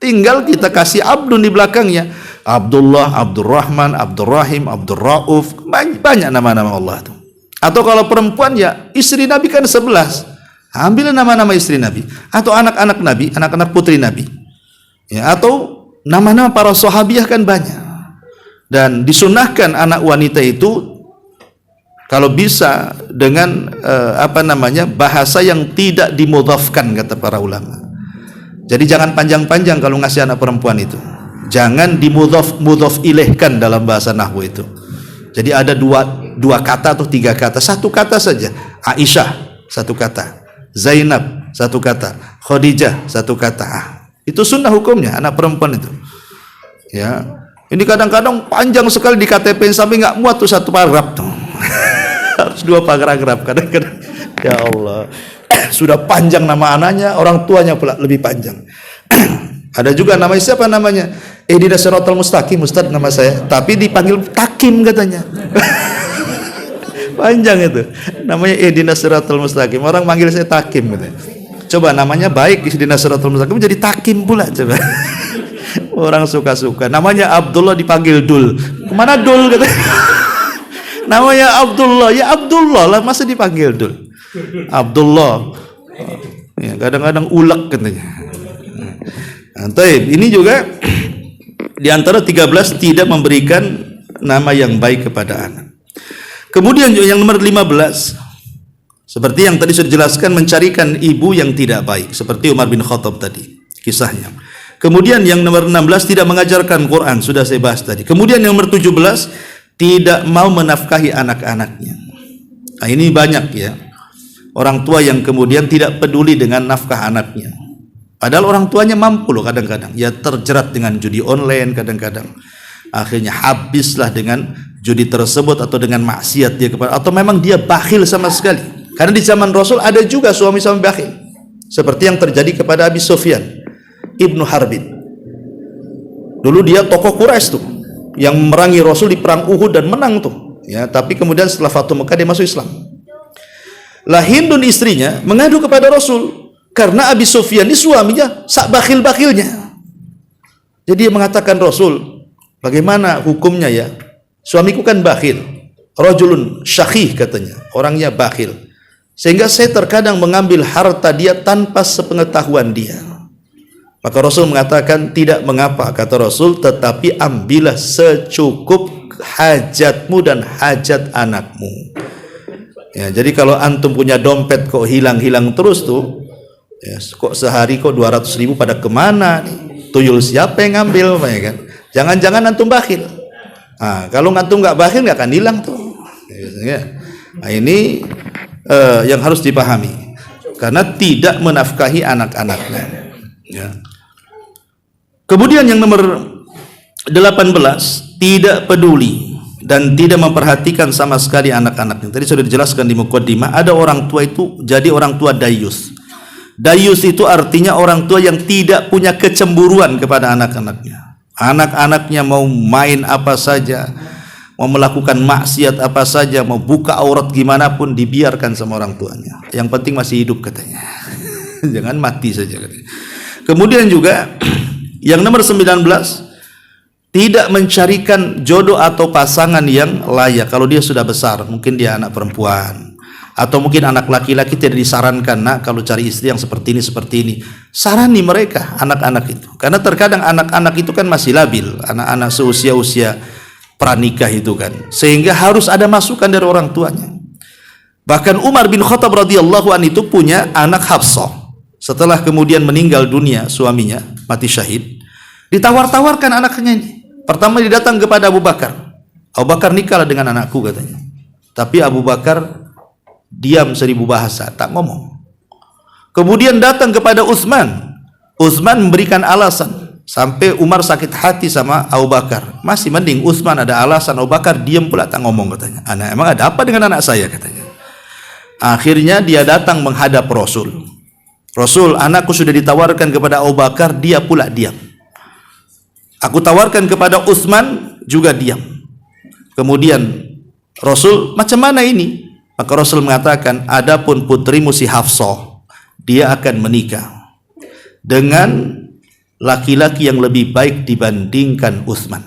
Tinggal kita kasih Abdun di belakangnya. Abdullah, Abdurrahman, Abdurrahim, Abdurrauf, banyak nama-nama Allah itu. Atau kalau perempuan, ya istri Nabi kan 11, ambil nama-nama istri Nabi, atau anak-anak Nabi, anak-anak putri Nabi, ya. Atau nama-nama para sahabiah kan banyak. Dan disunahkan anak wanita itu kalau bisa dengan bahasa yang tidak dimudhafkan, kata para ulama. Jadi jangan panjang-panjang kalau ngasih anak perempuan itu. Jangan dimudhaf ilaihkan dalam bahasa nahwu itu. Jadi ada dua kata atau 3 kata, 1 kata saja. Aisyah 1 kata, Zainab satu kata, Khadijah satu kata. Itu sunnah hukumnya anak perempuan itu. Ya, ini kadang-kadang panjang sekali di KTP sampai nggak muat tuh satu paragraf tuh. Harus 2 paragraf kadang-kadang. Ya Allah, sudah panjang nama anaknya, orang tuanya pula lebih panjang. Ada juga namanya siapa namanya? Ihdinas siratal mustaqim, Ustaz nama saya, tapi dipanggil Takim katanya. Panjang itu. Namanya Ihdinas siratal mustaqim. Orang manggil saya Takim katanya. Coba namanya baik Ihdinas siratal mustaqim jadi Takim pula coba. Orang suka-suka. Namanya Abdullah dipanggil Dul. Kemana Dul katanya? Namanya Abdullah, ya Abdullah lah, masa dipanggil Dul? Abdullah. Ya, kadang-kadang ulek katanya. Nah, ini juga di antara 13 tidak memberikan nama yang baik kepada anak. Kemudian yang nomor 15, seperti yang tadi sudah dijelaskan, mencarikan ibu yang tidak baik, seperti Umar bin Khattab tadi kisahnya. Kemudian yang nomor 16 tidak mengajarkan Quran, sudah saya bahas tadi. Kemudian yang nomor 17 tidak mau menafkahi anak-anaknya. Nah, ini banyak ya orang tua yang kemudian tidak peduli dengan nafkah anaknya. Padahal orang tuanya mampu loh kadang-kadang. Ya terjerat dengan judi online kadang-kadang. Akhirnya habislah dengan judi tersebut atau dengan maksiat dia kepada, atau memang dia bakhil sama sekali. Karena di zaman Rasul ada juga suami-suami bakhil. Seperti yang terjadi kepada Abi Sufyan Ibnu Harbin. Dulu dia tokoh Quraisy tuh yang memerangi Rasul di perang Uhud dan menang tuh. Ya, tapi kemudian setelah Fathu Mekah dia masuk Islam. Lah Hindun istrinya mengadu kepada Rasul karena Abi Sufyan ini suaminya sak bakhil-bakhilnya. Jadi dia mengatakan, Rasul, bagaimana hukumnya ya? Suamiku kan bakhil, rajulun syakhih katanya, orangnya bakhil. Sehingga saya terkadang mengambil harta dia tanpa sepengetahuan dia. Maka Rasul mengatakan, tidak mengapa, kata Rasul, tetapi ambillah secukup hajatmu dan hajat anakmu. Ya, jadi kalau antum punya dompet kok hilang-hilang terus tuh, ya, kok sehari kok 200.000 pada kemana nih? Tuyul siapa yang ngambil, ya kan? Jangan-jangan antum bakhil. Nah, kalau antum nggak bakhil nggak akan hilang tuh. Ya. Nah, ini yang harus dipahami. Karena tidak menafkahi anak-anaknya. Ya. Kemudian yang nomor 18, tidak peduli dan tidak memperhatikan sama sekali anak-anaknya. Tadi sudah dijelaskan di muqaddimah, ada orang tua itu jadi orang tua dayus. Dayus itu artinya orang tua yang tidak punya kecemburuan kepada anak-anaknya. Anak-anaknya mau main apa saja, mau melakukan maksiat apa saja, mau buka aurat gimana pun dibiarkan sama orang tuanya. Yang penting masih hidup katanya. Jangan mati saja katanya. Kemudian juga yang nomor 19, tidak mencarikan jodoh atau pasangan yang layak. Kalau dia sudah besar, mungkin dia anak perempuan atau mungkin anak laki-laki, tidak disarankan, nak kalau cari istri yang seperti ini. Sarani mereka anak-anak itu, karena terkadang anak-anak itu kan masih labil, anak-anak seusia-usia pranikah itu kan, sehingga harus ada masukan dari orang tuanya. Bahkan Umar bin Khattab radhiyallahu anhu itu punya anak Hafsah. Setelah kemudian meninggal dunia suaminya, mati syahid, ditawar-tawarkan anaknya ini. Pertama dia datang kepada Abu Bakar. Abu Bakar, nikahlah dengan anakku katanya. Tapi Abu Bakar diam 1000 bahasa, tak ngomong. Kemudian datang kepada Utsman. Utsman memberikan alasan sampai Umar sakit hati sama Abu Bakar. Masih mending Utsman ada alasan, Abu Bakar diam pula tak ngomong katanya. Anak, emang ada apa dengan anak saya katanya. Akhirnya dia datang menghadap Rasul. Rasul, anakku sudah ditawarkan kepada Abu Bakar, dia pula diam. Aku tawarkan kepada Utsman, juga diam. Kemudian Rasul, macam mana ini? Maka Rasul mengatakan, adapun putrimu si Hafsah, dia akan menikah dengan laki-laki yang lebih baik dibandingkan Utsman.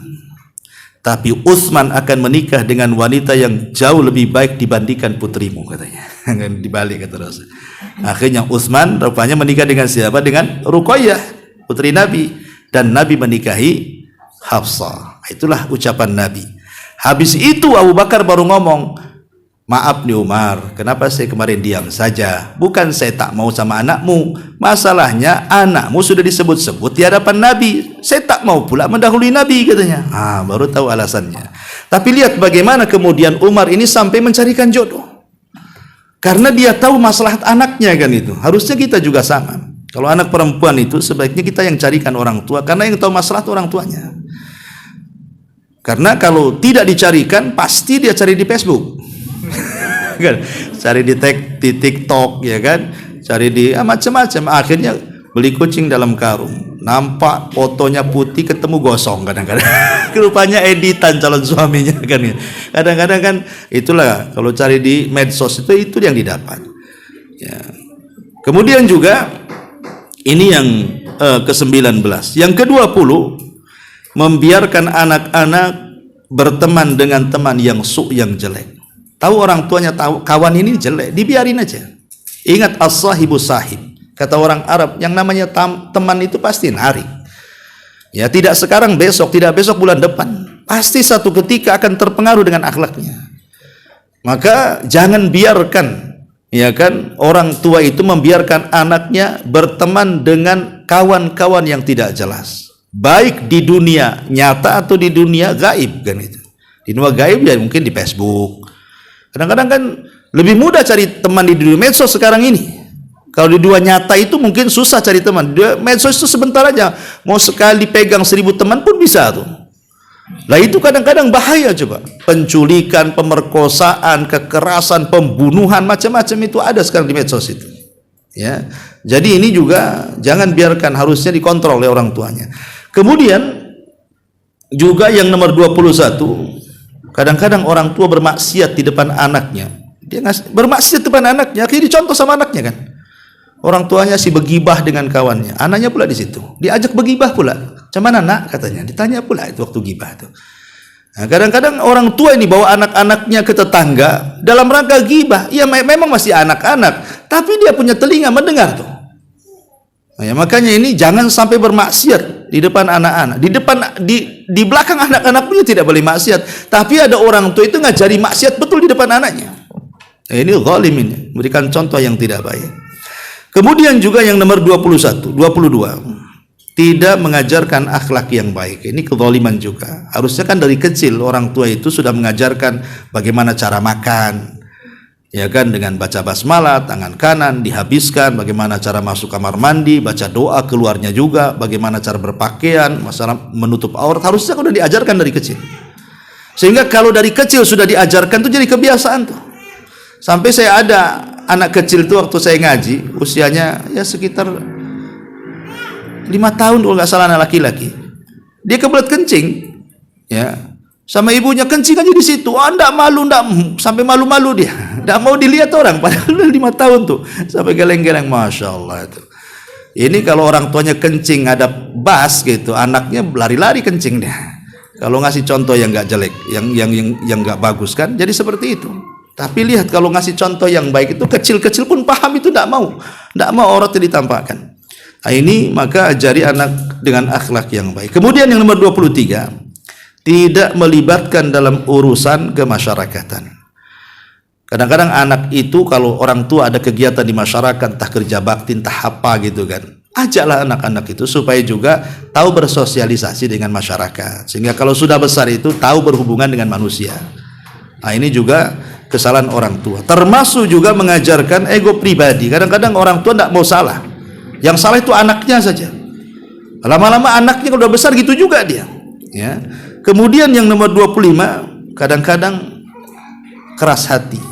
Tapi Utsman akan menikah dengan wanita yang jauh lebih baik dibandingkan putrimu katanya. Dibalik kata Rasul. Akhirnya Utsman rupanya menikah dengan siapa? Dengan Ruqayyah, putri Nabi, dan Nabi menikahi Hafsah. Itulah ucapan Nabi. Habis itu Abu Bakar baru ngomong, maaf nih Umar, kenapa saya kemarin diam saja? Bukan saya tak mau sama anakmu, masalahnya anakmu sudah disebut-sebut di hadapan Nabi. Saya tak mau pula mendahului Nabi katanya. Baru tahu alasannya. Tapi lihat bagaimana kemudian Umar ini sampai mencarikan jodoh. Karena dia tahu maslahat anaknya kan itu. Harusnya kita juga sama. Kalau anak perempuan itu sebaiknya kita yang carikan orang tua, karena yang tahu maslahat orang tuanya. Karena kalau tidak dicarikan, pasti dia cari di Facebook. Kan? Cari di TikTok, ya kan? Cari di macam-macam. Akhirnya beli kucing dalam karung. Nampak fotonya putih, ketemu gosong kadang-kadang. Rupanya editan calon suaminya kan. Kadang-kadang kan itulah kalau cari di medsos itu yang didapat. Ya. Kemudian juga ini yang ke-19. Yang ke-20, membiarkan anak-anak berteman dengan teman yang yang jelek. Tahu orang tuanya tahu kawan ini jelek, dibiarin aja. Ingat as-sahibu sahib. Kata orang Arab, yang namanya teman itu pasti narik. Ya, tidak sekarang besok, tidak besok bulan depan. Pasti satu ketika akan terpengaruh dengan akhlaknya. Maka jangan biarkan, ya kan, orang tua itu membiarkan anaknya berteman dengan kawan-kawan yang tidak jelas. Baik di dunia nyata atau di dunia gaib kan itu. Di dunia gaib ya mungkin di Facebook. Kadang-kadang kan lebih mudah cari teman di dunia medsos sekarang ini. Kalau di dua nyata itu mungkin susah cari teman. Di medsos itu sebentar aja. Mau sekali pegang 1000 teman pun bisa tuh. Lah itu kadang-kadang bahaya coba. Penculikan, pemerkosaan, kekerasan, pembunuhan, macam-macam itu ada sekarang di medsos itu. Ya. Jadi ini juga jangan biarkan, harusnya dikontrol oleh orang tuanya. Kemudian juga yang nomor 21, kadang-kadang orang tua bermaksiat di depan anaknya. Dia bermaksiat di depan anaknya, akhirnya dicontoh sama anaknya kan. Orang tuanya si begibah dengan kawannya, anaknya pula di situ, diajak begibah pula. Cuman anak katanya, ditanya pula itu waktu gibah itu. Nah, kadang-kadang orang tua ini bawa anak-anaknya ke tetangga dalam rangka gibah. Ya memang masih anak-anak, tapi dia punya telinga mendengar tuh. Nah, ya, makanya ini jangan sampai bermaksiat di depan anak-anak. Di belakang anak-anak punya tidak boleh maksiat, tapi ada orang tua itu ngajari maksiat betul di depan anaknya. Nah, ini zalim ini, memberikan contoh yang tidak baik. Kemudian juga yang nomor 22, tidak mengajarkan akhlak yang baik. Ini kezaliman juga. Harusnya kan dari kecil orang tua itu sudah mengajarkan bagaimana cara makan, ya kan, dengan baca basmalah, tangan kanan dihabiskan, bagaimana cara masuk kamar mandi, baca doa keluarnya juga, bagaimana cara berpakaian, masalah menutup aurat, harusnya sudah diajarkan dari kecil. Sehingga kalau dari kecil sudah diajarkan itu jadi kebiasaan tuh. Sampai saya ada anak kecil tuh waktu saya ngaji, usianya ya sekitar 5 tahun kalau nggak salah, anak laki-laki. Dia kebelet kencing, ya, sama ibunya kencing aja di situ. Oh, ndak malu, sampai malu-malu dia, ndak mau dilihat orang. Padahal udah 5 tahun tuh, sampai geleng-geleng, masya Allah itu. Ini kalau orang tuanya kencing ada bas gitu, anaknya lari-lari kencing dia. Kalau ngasih contoh yang nggak jelek, yang nggak bagus kan, jadi seperti itu. Tapi lihat kalau ngasih contoh yang baik itu kecil-kecil pun paham itu, tidak mau auratnya ditampakkan. Nah, ini maka ajari anak dengan akhlak yang baik. Kemudian yang nomor 23, tidak melibatkan dalam urusan kemasyarakatan. Kadang-kadang anak itu kalau orang tua ada kegiatan di masyarakat, entah kerja bakti, entah apa gitu kan, ajaklah anak-anak itu supaya juga tahu bersosialisasi dengan masyarakat. Sehingga kalau sudah besar itu tahu berhubungan dengan manusia. Nah, ini juga kesalahan orang tua. Termasuk juga mengajarkan ego pribadi. Kadang-kadang orang tua tidak mau salah. Yang salah itu anaknya saja. Lama-lama anaknya kalau udah besar gitu juga dia. Ya. Kemudian yang nomor 25, kadang-kadang keras hati.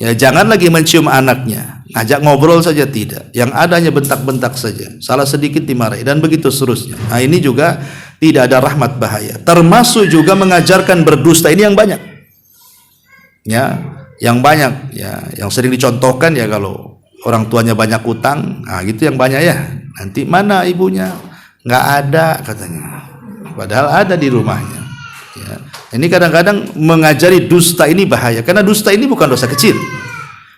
Ya, jangan lagi mencium anaknya, ngajak ngobrol saja tidak. Yang adanya bentak-bentak saja. Salah sedikit dimarahi dan begitu seterusnya. Nah, ini juga tidak ada rahmat, bahaya. Termasuk juga mengajarkan berdusta. Ini yang banyak. Ya, yang banyak ya, yang sering dicontohkan ya, kalau orang tuanya banyak utang, nah gitu yang banyak ya. Nanti mana ibunya? Nggak ada katanya. Padahal ada di rumahnya. Ya. Ini kadang-kadang mengajari dusta ini bahaya, karena dusta ini bukan dosa kecil.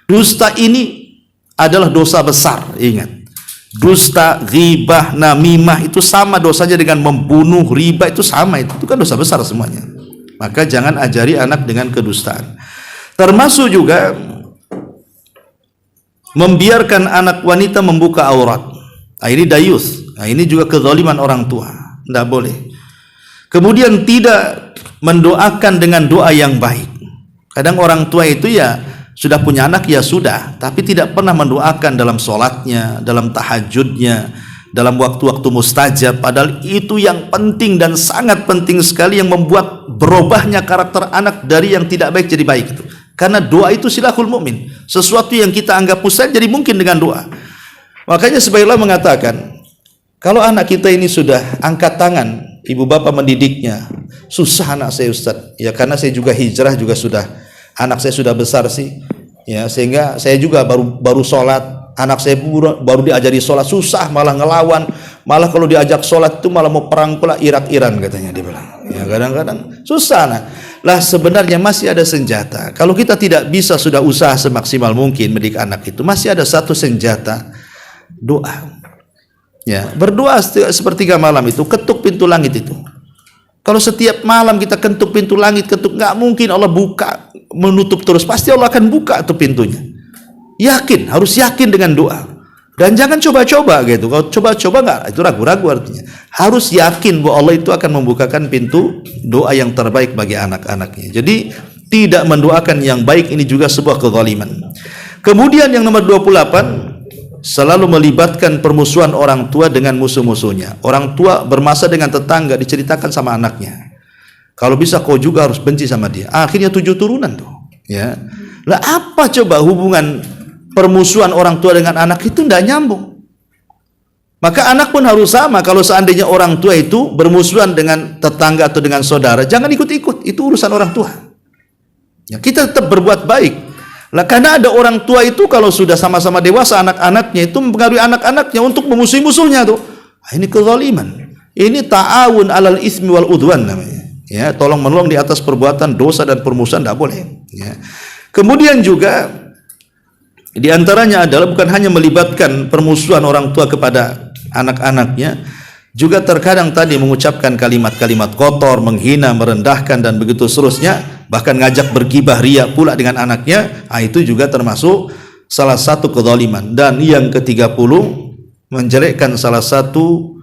Dusta ini adalah dosa besar. Ingat, dusta, ghibah, namimah itu sama dosanya dengan membunuh, riba itu sama, itu kan dosa besar semuanya. Maka jangan ajari anak dengan kedustaan. Termasuk juga membiarkan anak wanita membuka aurat. Nah, ini dayus. Nah, ini juga kezaliman orang tua. Tidak boleh. Kemudian tidak mendoakan dengan doa yang baik. Kadang orang tua itu ya Sudah punya anak ya sudah, tapi tidak pernah mendoakan dalam sholatnya, dalam tahajudnya, dalam waktu-waktu mustajab. Padahal itu yang penting dan sangat penting sekali, yang membuat berubahnya karakter anak dari yang tidak baik jadi baik itu. Karena doa itu silahul mukmin. Sesuatu yang kita anggap mustahil jadi mungkin dengan doa. Makanya sebaiknya mengatakan, kalau anak kita ini sudah angkat tangan, ibu bapak mendidiknya, susah anak saya Ustaz. Ya karena saya juga hijrah juga sudah, anak saya sudah besar sih. Ya sehingga saya juga baru sholat, anak saya baru diajari sholat, susah malah ngelawan, malah kalau diajak sholat itu malah mau perang pula, Irak-Iran katanya dia bilang. Ya kadang-kadang susah nah. Lah sebenarnya masih ada senjata. Kalau kita tidak bisa sudah usaha semaksimal mungkin mendidik anak itu, masih ada satu senjata, doa. Ya, berdoa sepertiga malam itu, ketuk pintu langit itu. Kalau setiap malam kita ketuk pintu langit, nggak mungkin Allah buka menutup terus, pasti Allah akan buka tuh pintunya. Yakin, harus yakin dengan doa. Dan jangan coba-coba gitu. Kalau coba-coba nggak, itu ragu-ragu artinya. Harus yakin bahwa Allah itu akan membukakan pintu doa yang terbaik bagi anak-anaknya. Jadi tidak mendoakan yang baik ini juga sebuah kezaliman. Kemudian yang nomor 28, selalu melibatkan permusuhan orang tua dengan musuh-musuhnya. Orang tua bermasa dengan tetangga, diceritakan sama anaknya. Kalau bisa kau juga harus benci sama dia. Akhirnya 7 turunan tuh. Ya. Lah apa coba hubungan permusuhan orang tua dengan anak itu? Tidak nyambung. Maka anak pun harus sama. Kalau seandainya orang tua itu bermusuhan dengan tetangga atau dengan saudara, jangan ikut-ikut. Itu urusan orang tua. Ya, kita tetap berbuat baik. Lah karena ada orang tua itu kalau sudah sama-sama dewasa, anak-anaknya itu mempengaruhi anak-anaknya untuk memusuhi musuhnya tuh. Nah, ini kezaliman. Ini ta'awun alal ismi wal udwan namanya. Ya, tolong menolong di atas perbuatan dosa dan permusuhan, tidak boleh. Ya. Kemudian juga di antaranya adalah bukan hanya melibatkan permusuhan orang tua kepada anak-anaknya, juga terkadang tadi mengucapkan kalimat-kalimat kotor, menghina, merendahkan dan begitu seterusnya, bahkan ngajak bergibah ria pula dengan anaknya. Nah, itu juga termasuk salah satu kezaliman. Dan yang ke-30, menjelekkan salah satu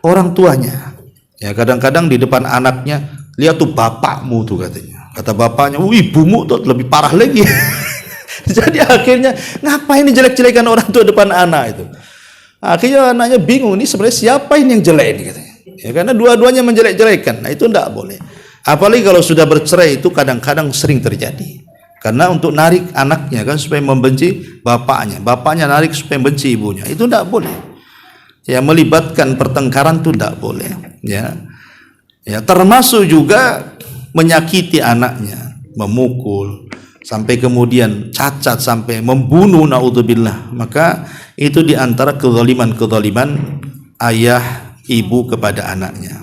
orang tuanya. Ya, kadang-kadang di depan anaknya, lihat tuh bapakmu tuh katanya. Kata bapaknya, ibumu tuh lebih parah lagi. Jadi akhirnya ngapain ini jelek-jelekan orang tua depan anak itu? Akhirnya anaknya bingung, ini sebenarnya siapa ini yang jelek ini katanya. Ya, karena dua-duanya menjelek-jelekan. Nah, itu tidak boleh. Apalagi kalau sudah bercerai itu kadang-kadang sering terjadi. Karena untuk narik anaknya kan supaya membenci bapaknya, bapaknya narik supaya membenci ibunya. Itu tidak boleh. Ya, melibatkan pertengkaran itu tidak boleh. Ya. Ya, termasuk juga menyakiti anaknya, memukul, sampai kemudian cacat, sampai membunuh, naudzubillah. Maka itu diantara kezaliman-kezaliman ayah ibu kepada anaknya.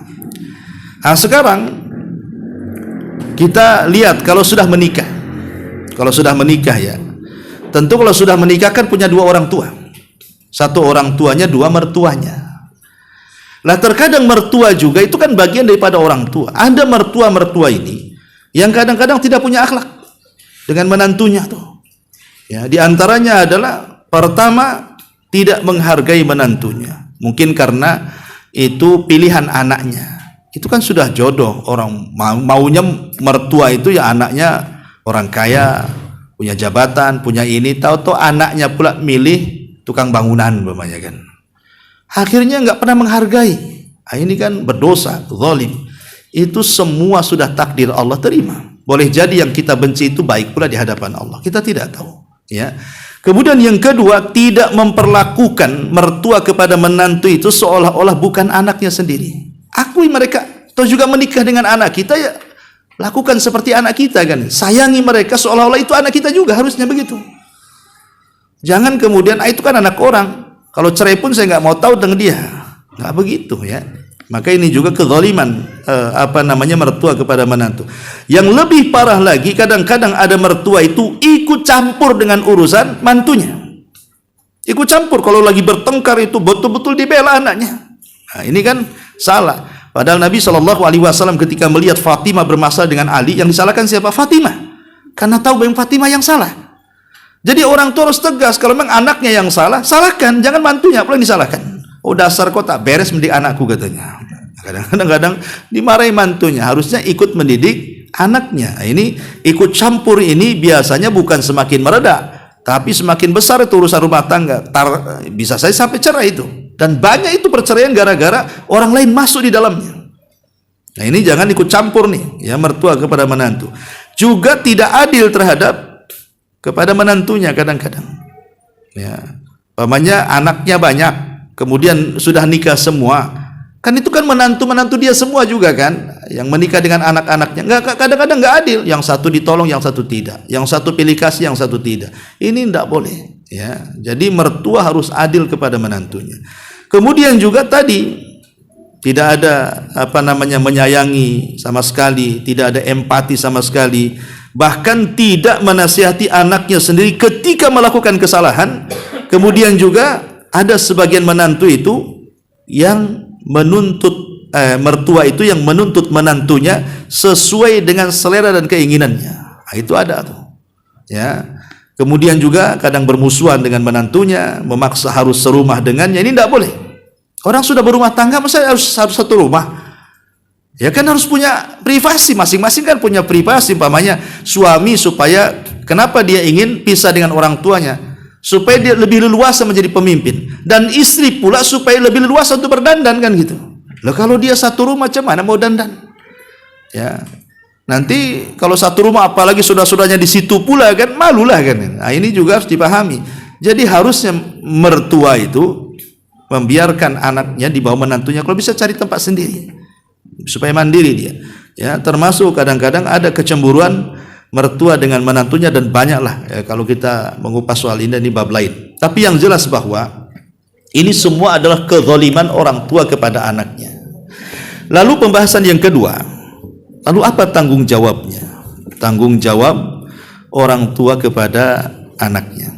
Nah, sekarang kita lihat kalau sudah menikah. Kalau sudah menikah ya, tentu kalau sudah menikah kan punya 2 orang tua. Satu orang tuanya, 2 mertuanya. Lah terkadang mertua juga itu kan bagian daripada orang tua. Ada mertua-mertua ini yang kadang-kadang tidak punya akhlak dengan menantunya tuh. Ya, di antaranya adalah pertama, tidak menghargai menantunya. Mungkin karena itu pilihan anaknya. Itu kan sudah jodoh, orang maunya mertua itu ya anaknya orang kaya, punya jabatan, punya ini, tahu-tahu anaknya pula milih tukang bangunan umpamanya kan. Akhirnya nggak pernah menghargai. Nah, ini kan berdosa, zalim. Itu semua sudah takdir Allah, terima. Boleh jadi yang kita benci itu baik pula di hadapan Allah. Kita tidak tahu. Ya. Kemudian yang kedua, tidak memperlakukan mertua kepada menantu itu seolah-olah bukan anaknya sendiri. Akui mereka. Atau juga menikah dengan anak kita ya, lakukan seperti anak kita kan. Sayangi mereka seolah-olah itu anak kita juga, harusnya begitu. Jangan kemudian itu kan anak orang. Kalau cerai pun saya nggak mau tahu dengan dia. Nggak begitu ya. Maka ini juga kezaliman mertua kepada menantu. Yang lebih parah lagi, kadang-kadang ada mertua itu ikut campur dengan urusan mantunya. Ikut campur, kalau lagi bertengkar itu betul-betul dibela anaknya. Nah, ini kan salah. Padahal Nabi SAW ketika melihat Fatimah bermasalah dengan Ali, yang disalahkan siapa? Fatimah. Karena tahu bahwa Fatimah yang salah. Jadi orang tua harus tegas, kalau memang anaknya yang salah, salahkan, jangan mantunya pula yang disalahkan. Oh dasar kok tak beres mendidik anakku katanya. Kadang-kadang dimarahi mantunya, harusnya ikut mendidik anaknya. Nah, ini ikut campur ini biasanya bukan semakin mereda, tapi semakin besar itu urusan rumah tangga. Bisa saya sampai cerai itu. Dan banyak itu perceraian gara-gara orang lain masuk di dalamnya. Nah, ini jangan ikut campur nih, ya, mertua kepada menantu. Juga tidak adil terhadap kepada menantunya kadang-kadang. Ya, umpamanya anaknya banyak, kemudian sudah nikah semua. Kan itu kan menantu-menantu dia semua juga kan, yang menikah dengan anak-anaknya. Kadang-kadang nggak adil. Yang satu ditolong, yang satu tidak. Yang satu pilih kasih, yang satu tidak. Ini tidak boleh. Ya, jadi mertua harus adil kepada menantunya. Kemudian juga tadi tidak ada menyayangi sama sekali, tidak ada empati sama sekali, bahkan tidak menasihati anaknya sendiri ketika melakukan kesalahan. Kemudian juga ada sebagian menantu itu yang menuntut mertua itu yang menuntut menantunya sesuai dengan selera dan keinginannya. Nah, itu ada tuh. Ya. Kemudian juga kadang bermusuhan dengan menantunya, memaksa harus serumah dengannya. Ini tidak boleh. Orang sudah berumah tangga, masa harus satu rumah? Ya kan harus punya privasi, masing-masing kan punya privasi. Umpamanya suami, supaya kenapa dia ingin pisah dengan orang tuanya? Supaya dia lebih leluasa menjadi pemimpin. Dan istri pula supaya lebih leluasa untuk berdandan, kan gitu. Loh, kalau dia satu rumah macam mana mau dandan? Ya. Nanti kalau satu rumah apalagi saudara-saudaranya di situ pula, kan malulah kan. Nah, ini juga harus dipahami. Jadi harusnya mertua itu membiarkan anaknya di bawah menantunya, kalau bisa cari tempat sendiri supaya mandiri dia. Ya, termasuk kadang-kadang ada kecemburuan mertua dengan menantunya, dan banyaklah ya, kalau kita mengupas soal ini bab lain. Tapi yang jelas bahwa ini semua adalah kezaliman orang tua kepada anaknya. Lalu pembahasan yang kedua, lalu apa tanggung jawabnya? Tanggung jawab orang tua kepada anaknya.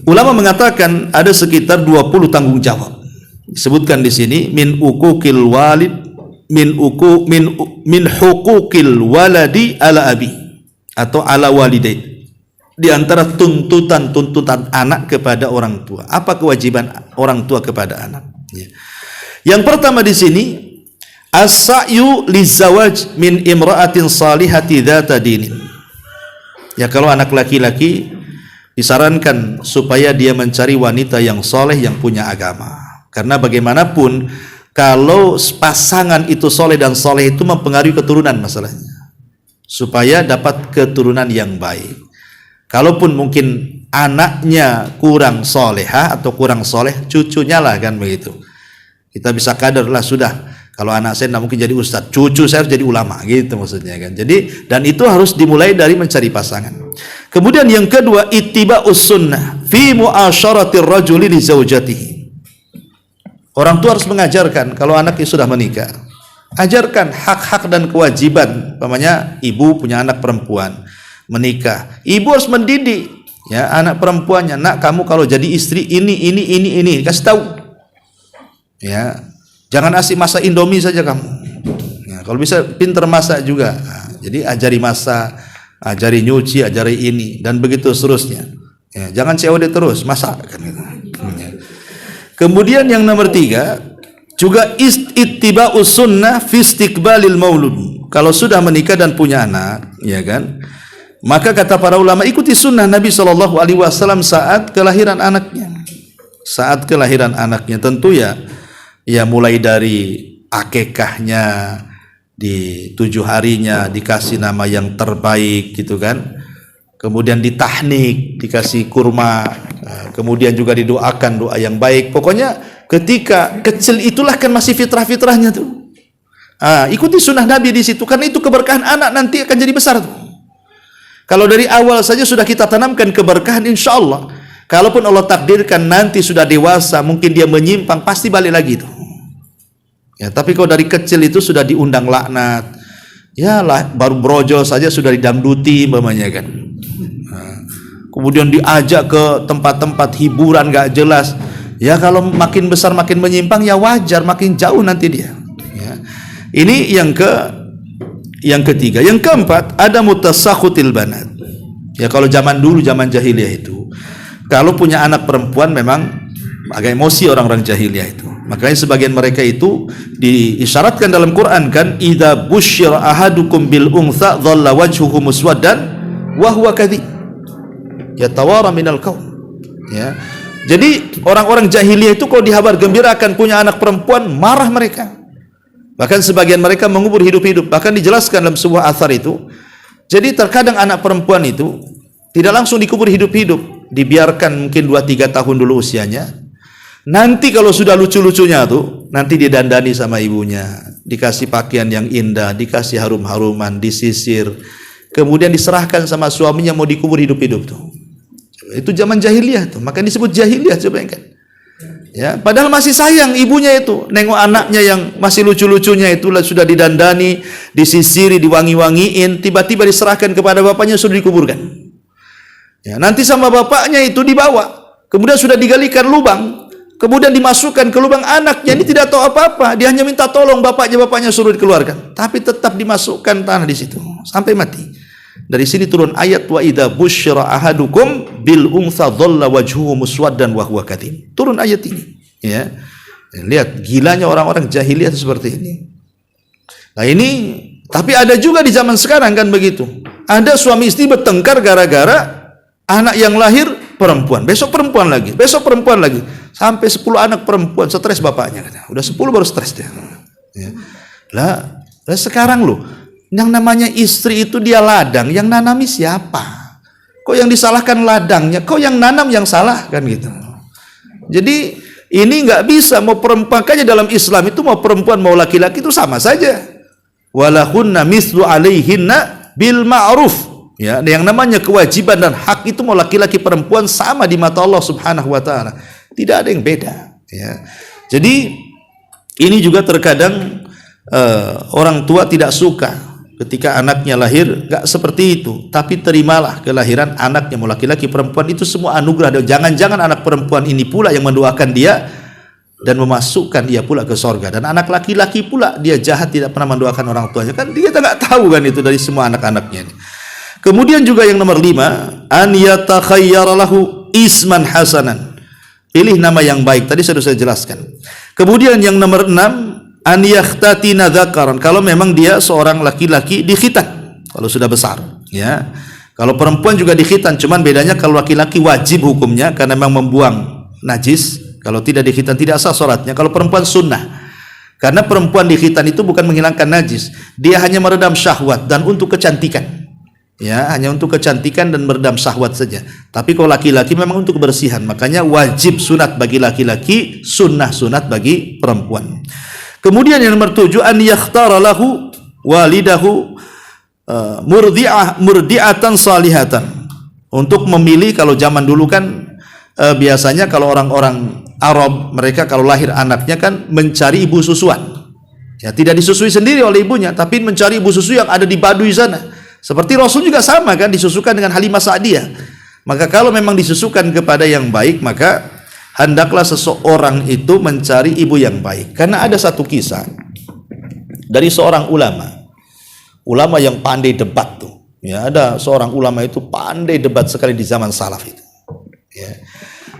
Ulama mengatakan ada sekitar 20 tanggung jawab. Disebutkan di sini min uquqil walid min huquqil waladi ala abi atau ala walidai. Di antara tuntutan anak kepada orang tua. Apa kewajiban orang tua kepada anak? Ya. Yang pertama di sini as-sa'yu lizawaj min imra'atin salihati dzata dinin. Ya, kalau anak laki-laki disarankan supaya dia mencari wanita yang soleh, yang punya agama. Karena bagaimanapun kalau pasangan itu soleh dan soleh itu mempengaruhi keturunan masalahnya. Supaya dapat keturunan yang baik. Kalaupun mungkin anaknya kurang solehah atau kurang soleh, cucunya lah kan begitu. Kita bisa kadar lah sudah. Kalau anak saya tidak mungkin jadi ustadz, cucu saya harus jadi ulama, gitu maksudnya kan. Jadi, dan itu harus dimulai dari mencari pasangan. Kemudian yang kedua, ittiba'us sunnah fi mu'asyaratir rajuli li zaujatihi. Orang tua harus mengajarkan kalau anaknya sudah menikah. Ajarkan hak-hak dan kewajiban. Umpamanya ibu punya anak perempuan menikah. Ibu harus mendidik ya anak perempuannya. Nak, kamu kalau jadi istri ini kasih tahu. Ya. Jangan asik masak Indomie saja kamu. Ya, kalau bisa pinter masak juga. Nah, jadi ajari masak, ajari nyuci, ajari ini, dan begitu seterusnya. Ya, jangan COD terus, masak kan gitu. Ya. Kemudian yang nomor 3 juga ittiba'us sunnah fi istiqbalil maulud. Kalau sudah menikah dan punya anak, ya kan? Maka kata para ulama, ikuti sunnah Nabi SAW saat kelahiran anaknya. Saat kelahiran anaknya tentu ya mulai dari akikahnya, di 7 harinya dikasih nama yang terbaik gitu kan. Kemudian ditahnik, dikasih kurma, kemudian juga didoakan doa yang baik. Pokoknya ketika kecil itulah kan masih fitrah-fitrahnya tuh. Ikuti sunnah Nabi di situ, karena itu keberkahan anak nanti akan jadi besar tuh. Kalau dari awal saja sudah kita tanamkan keberkahan, insya Allah. Kalaupun Allah takdirkan nanti sudah dewasa, mungkin dia menyimpang, pasti balik lagi tuh. Ya, tapi kalau dari kecil itu sudah diundang laknat, ya lah, baru brojol saja sudah didangduti umpamanya kan. Kemudian diajak ke tempat-tempat hiburan gak jelas. Ya kalau makin besar makin menyimpang ya wajar, makin jauh nanti dia. Ya. Ini yang ketiga. Yang keempat ada mutasakhutil banat. Ya kalau zaman dulu, zaman jahiliyah itu, kalau punya anak perempuan memang agak emosi orang-orang jahiliyah itu. Makanya sebagian mereka itu diisyaratkan dalam Quran kan, idza busyira ahadukum bil untha dhalla wajhuhu muswaddan wa huwa kadhib yatawara minal qaum. Ya. Jadi orang-orang jahiliyah itu kalau dihabar gembirakan punya anak perempuan, marah mereka. Bahkan sebagian mereka mengubur hidup-hidup. Bahkan dijelaskan dalam sebuah athar itu, jadi terkadang anak perempuan itu tidak langsung dikubur hidup-hidup, dibiarkan mungkin 2-3 tahun dulu usianya. Nanti kalau sudah lucu-lucunya tuh, nanti didandani sama ibunya, dikasih pakaian yang indah, dikasih harum-haruman, disisir, kemudian diserahkan sama suaminya mau dikubur hidup-hidup tuh. Itu zaman jahiliyah tuh, makanya disebut jahiliyah, coba kan. Ya, padahal masih sayang ibunya itu, nengok anaknya yang masih lucu-lucunya itu sudah didandani, disisiri, diwangi-wangiin, tiba-tiba diserahkan kepada bapaknya sudah dikuburkan. Ya, nanti sama bapaknya itu dibawa, kemudian sudah digalikan lubang. Kemudian dimasukkan ke lubang anaknya, ini tidak tahu apa-apa, dia hanya minta tolong bapaknya suruh dikeluarkan, tapi tetap dimasukkan tanah di situ sampai mati. Dari sini turun ayat wa idza busyira ahadukum bil untha dhalla wajhuhu muswaddan wa huwa kadhib. Turun ayat ini, ya. Lihat gilanya orang-orang jahiliyah seperti ini. Nah ini, tapi ada juga di zaman sekarang kan begitu. Ada suami istri bertengkar gara-gara anak yang lahir perempuan, besok perempuan lagi, besok perempuan lagi. Sampai 10 anak perempuan, stres bapaknya. Udah 10 baru stres dia. Ya. Lah sekarang loh, yang namanya istri itu dia ladang, yang nanami siapa? Kok yang disalahkan ladangnya, kok yang nanam yang salah kan gitu. Jadi ini nggak bisa, mau perempuan, makanya dalam Islam itu mau perempuan mau laki-laki itu sama saja. Walahunna mislu alaihinna bil ma'ruf. Ya, yang namanya kewajiban dan hak itu mau laki-laki perempuan sama di mata Allah Subhanahu wa taala. Tidak ada yang beda, ya. Jadi ini juga terkadang orang tua tidak suka ketika anaknya lahir gak seperti itu, tapi terimalah kelahiran anaknya mau laki-laki perempuan itu semua anugerah. Jangan-jangan anak perempuan ini pula yang mendoakan dia dan memasukkan dia pula ke sorga, dan anak laki-laki pula dia jahat tidak pernah mendoakan orang tuanya, kan dia tak tahu kan itu dari semua anak-anaknya ini. Kemudian juga yang nomor 5, an yatakhayyara lahu isman hasanan. Pilih nama yang baik, tadi sudah saya jelaskan. Kemudian yang nomor 6, an yakhtatina dzakaran. Kalau memang dia seorang laki-laki dikhitan kalau sudah besar, ya. Kalau perempuan juga dikhitan, cuman bedanya kalau laki-laki wajib hukumnya karena memang membuang najis. Kalau tidak dikhitan tidak sah salatnya. Kalau perempuan sunnah. Karena perempuan dikhitan itu bukan menghilangkan najis, dia hanya meredam syahwat dan untuk kecantikan. Ya, hanya untuk kecantikan dan meredam syahwat saja. Tapi kalau laki-laki memang untuk kebersihan. Makanya wajib sunat bagi laki-laki, sunnah sunat bagi perempuan. Kemudian yang nomor 7, an yakhtara lahu walidahu murdi'atan salihatan. Untuk memilih, kalau zaman dulu kan biasanya kalau orang-orang Arab, mereka kalau lahir anaknya kan mencari ibu susuan. Ya, tidak disusui sendiri oleh ibunya, tapi mencari ibu susu yang ada di Baduy sana. Seperti Rasul juga sama kan, disusukan dengan Halimah Sa'diyah. Maka kalau memang disusukan kepada yang baik, maka hendaklah seseorang itu mencari ibu yang baik. Karena ada satu kisah dari seorang ulama yang pandai debat tuh. Ya, ada seorang ulama itu pandai debat sekali di zaman salaf itu. Ya.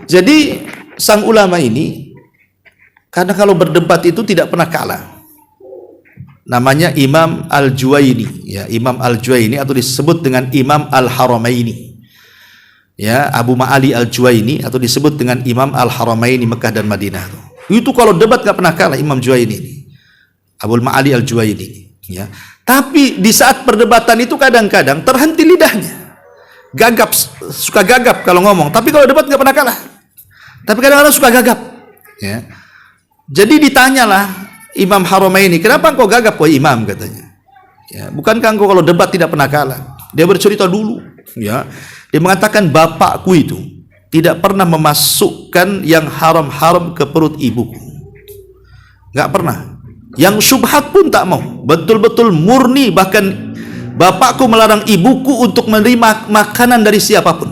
Jadi sang ulama ini, karena kalau berdebat itu tidak pernah kalah. Namanya Imam Al-Juwaini, ya, Imam Al-Juwaini atau disebut dengan Imam Al-Haramaini. Ya, Abu Ma'ali Al-Juwaini atau disebut dengan Imam Al-Haramaini Mekah dan Madinah. Itu kalau debat gak pernah kalah Imam Juwaini ini. Abu Ma'ali Al-Juwaini, ya. Tapi di saat perdebatan itu kadang-kadang terhenti lidahnya. Gagap, suka gagap kalau ngomong, tapi kalau debat gak pernah kalah. Tapi kadang-kadang suka gagap, ya. Jadi ditanyalah Imam Haramaini, kenapa engkau gagap wahai imam, katanya. Ya, bukankah engkau kalau debat tidak pernah kalah? Dia bercerita dulu, ya. Dia mengatakan bapakku itu tidak pernah memasukkan yang haram-haram ke perut ibuku. Enggak pernah. Yang syubhat pun tak mau. Betul-betul murni, bahkan bapakku melarang ibuku untuk menerima makanan dari siapapun.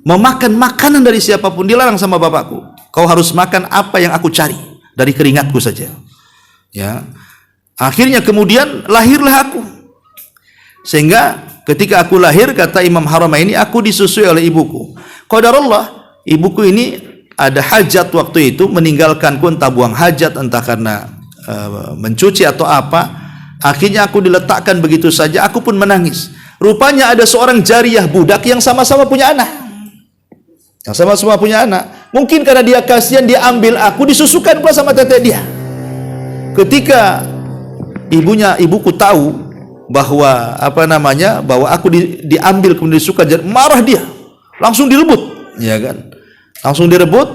Memakan makanan dari siapapun dilarang sama bapakku. Kau harus makan apa yang aku cari dari keringatku saja. Ya, akhirnya kemudian lahirlah aku. Sehingga ketika aku lahir, kata Imam Haramaini, aku disusui oleh ibuku. Qadarullah, ibuku ini ada hajat waktu itu, meninggalkanku entah buang hajat, entah karena mencuci atau apa. Akhirnya aku diletakkan begitu saja, aku pun menangis. Rupanya ada seorang jariyah budak yang sama-sama punya anak. Yang sama-sama punya anak. Mungkin karena dia kasihan, dia ambil aku, disusukan pula sama tete dia. Ketika ibuku tahu bahwa bahwa aku diambil kemudian disusukan, marah dia. Langsung direbut, ya kan? Langsung direbut.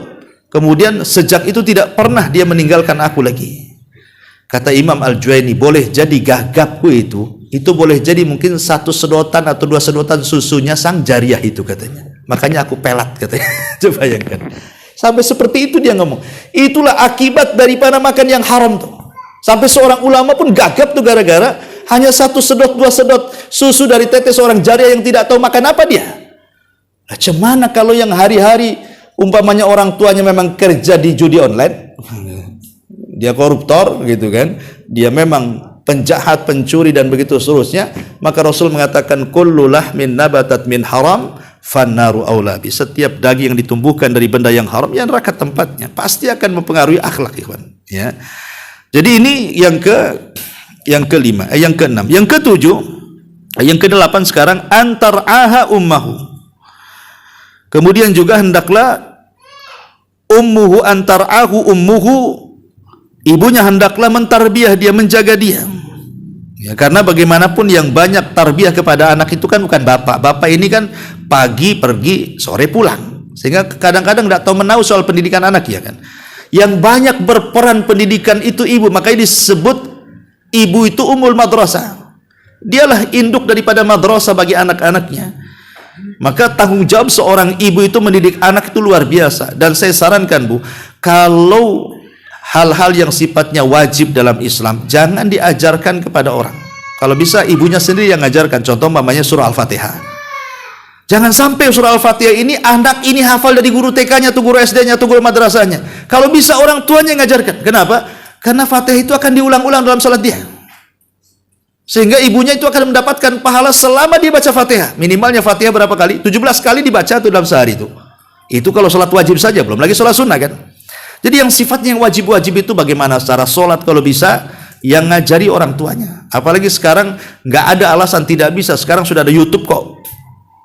Kemudian sejak itu tidak pernah dia meninggalkan aku lagi. Kata Imam Al-Juwaini, boleh jadi gagapku itu boleh jadi mungkin 1 sedotan atau 2 sedotan susunya sang jariyah itu katanya. Makanya aku pelat katanya. Coba bayangkan. Sampai seperti itu dia ngomong. Itulah akibat daripada makan yang haram tuh. Sampai seorang ulama pun gagap tuh gara-gara hanya 1 sedot 2 sedot susu dari tete seorang jariyah yang tidak tahu makan apa dia. Nah, cemana kalau yang hari-hari umpamanya orang tuanya memang kerja di judi online, dia koruptor gitu kan, dia memang penjahat, pencuri dan begitu seterusnya, maka Rasul mengatakan kullu lahmin nabatat min haram fannaru aula bi. Setiap daging yang ditumbuhkan dari benda yang haram, ya neraka tempatnya, pasti akan mempengaruhi akhlak, ikhwan, ya. Jadi ini yang kelima, yang keenam, yang ketujuh, yang kedelapan sekarang antar aha ummahu. Kemudian juga hendaklah ummuhu antar ahu ummuhu, ibunya hendaklah mentarbiyah dia, menjaga dia. Ya, karena bagaimanapun yang banyak tarbiyah kepada anak itu kan bukan bapak. Bapak ini kan pagi pergi, sore pulang. Sehingga kadang-kadang tidak tahu menahu soal pendidikan anak, ya kan. Yang banyak berperan pendidikan itu ibu. Makanya disebut ibu itu ummul madrasah. Dialah induk daripada madrasah bagi anak-anaknya. Maka tanggung jawab seorang ibu itu mendidik anak itu luar biasa. Dan saya sarankan, Bu, kalau hal-hal yang sifatnya wajib dalam Islam jangan diajarkan kepada orang. Kalau bisa ibunya sendiri yang ngajarkan. Contoh mamanya surah Al-Fatihah. Jangan sampai surah Al-Fatihah ini anak ini hafal dari guru TK-nya atau guru SD-nya atau guru madrasahnya. Kalau bisa orang tuanya yang ngajarkan. Kenapa? Karena Fatihah itu akan diulang-ulang dalam salat dia. Sehingga ibunya itu akan mendapatkan pahala selama dia baca Fatihah. Minimalnya Fatihah berapa kali? 17 kali dibaca tuh dalam sehari itu. Itu kalau salat wajib saja, belum lagi salat sunnah kan. Jadi yang sifatnya yang wajib-wajib itu bagaimana secara salat kalau bisa yang ngajari orang tuanya. Apalagi sekarang nggak ada alasan tidak bisa. Sekarang sudah ada YouTube kok.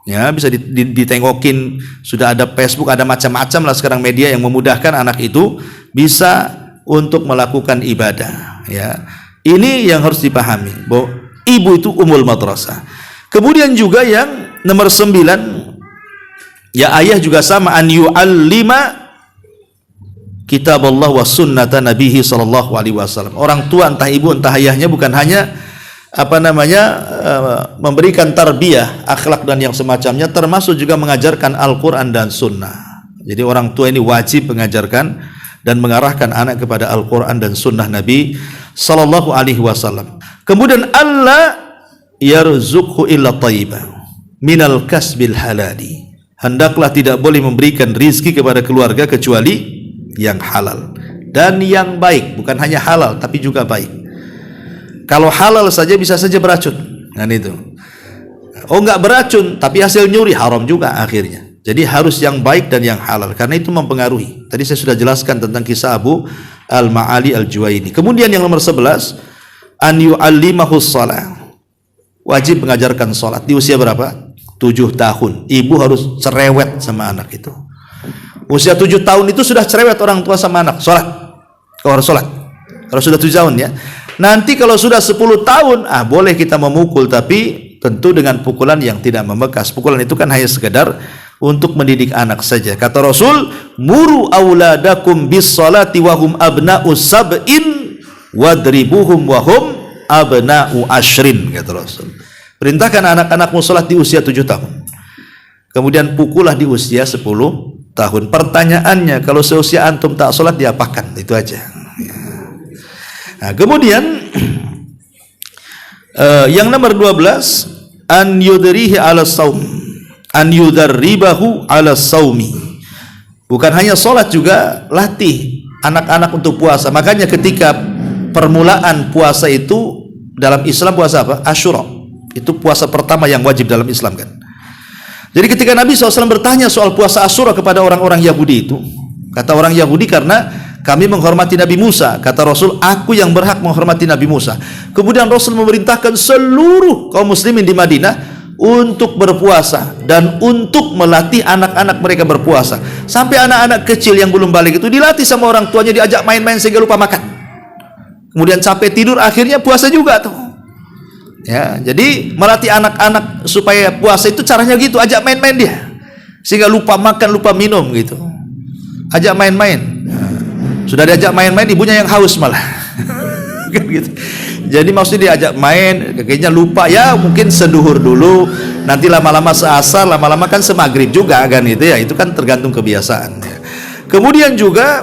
Ya, bisa ditengokin, sudah ada Facebook, ada macam-macam lah sekarang media yang memudahkan anak itu bisa untuk melakukan ibadah, ya. Ini yang harus dipahami, bahwa ibu itu umul madrasah. Kemudian juga yang nomor 9, ya ayah juga sama, an yu'allima kitab Allah wa sunnata nabihi sallallahu alaihi wasallam. Orang tua entah ibu entah ayahnya bukan hanya memberikan tarbiyah akhlak dan yang semacamnya, termasuk juga mengajarkan Al-Quran dan Sunnah. Jadi orang tua ini wajib mengajarkan dan mengarahkan anak kepada Al-Quran dan Sunnah Nabi sallallahu alaihi wasallam. Kemudian Allah yarzuqhu illa thayyibah minal kasbil halali. Hendaklah tidak boleh memberikan rizki kepada keluarga kecuali yang halal dan yang baik. Bukan hanya halal tapi juga baik. Kalau halal saja bisa saja beracun, kan itu. Oh, enggak beracun tapi hasil nyuri, haram juga akhirnya. Jadi harus yang baik dan yang halal, karena itu mempengaruhi. Tadi saya sudah jelaskan tentang kisah Abu Al-Ma'ali Al-Juwaini. Kemudian yang nomor 11, an yu'allimahus shalah. Wajib mengajarkan salat di usia berapa? 7 tahun. Ibu harus cerewet sama anak itu. Usia 7 tahun itu sudah cerewet orang tua sama anak. Salat. Kau harus salat. Kalau sudah 7 tahun ya. Nanti kalau sudah 10 tahun, boleh kita memukul, tapi tentu dengan pukulan yang tidak membekas. Pukulan itu kan hanya sekedar untuk mendidik anak saja. Kata Rasul, muru auladakum bis salati wahum abna'u sab'in wadribuhum wahum abna'u ashrin, kata Rasul. Perintahkan anak-anakmu salat di usia 7 tahun. Kemudian pukullah di usia 10 tahun. Pertanyaannya, kalau seusia antum tak salat diapakan? Itu aja. Nah, kemudian yang nomor 12, an yudrihi ala saum, an yudarribahu ala saumi. Bukan hanya salat, juga latih anak-anak untuk puasa. Makanya ketika permulaan puasa itu dalam Islam, puasa apa? Asyura. Itu puasa pertama yang wajib dalam Islam kan. Jadi ketika Nabi SAW bertanya soal puasa Asyura kepada orang-orang Yahudi itu, Kata orang Yahudi, karena kami menghormati Nabi Musa. Kata Rasul, aku yang berhak menghormati Nabi Musa. Kemudian Rasul memerintahkan seluruh kaum muslimin di Madinah untuk berpuasa dan untuk melatih anak-anak mereka berpuasa. Sampai anak-anak kecil yang belum balik itu dilatih sama orang tuanya, diajak main-main sehingga lupa makan. Kemudian capek tidur, akhirnya puasa juga tuh. Ya, jadi melatih anak-anak supaya puasa itu caranya gitu, ajak main-main dia. Sehingga lupa makan, lupa minum gitu. Ajak main-main. Sudah diajak main-main, ibunya yang haus malah. Kan gitu. Jadi maksudnya diajak main, kayaknya lupa, ya mungkin seduhur dulu, nanti lama-lama seasar, lama-lama kan semaghrib juga kan itu ya, itu kan tergantung kebiasaan. Ya. Kemudian juga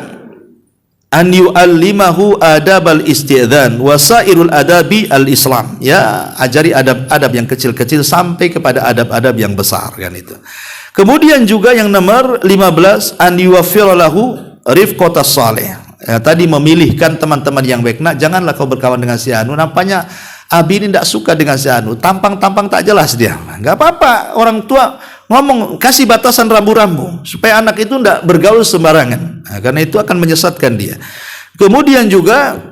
an yu'allimahu adabal isti'dzan wasairul adabi al-islam. Ya, ajari adab-adab yang kecil-kecil sampai kepada adab-adab yang besar kan itu. Kemudian juga yang nomor 15, an yuwaffiralahu rifqatas salih. Ya, tadi memilihkan teman-teman yang baik. Nah, janganlah kau berkawan dengan si anu, nampaknya Abi ini tidak suka dengan si anu, tampang-tampang tak jelas dia. Enggak apa-apa, orang tua ngomong, kasih batasan rambu-rambu supaya anak itu tidak bergaul sembarangan. Nah, karena itu akan menyesatkan dia. Kemudian juga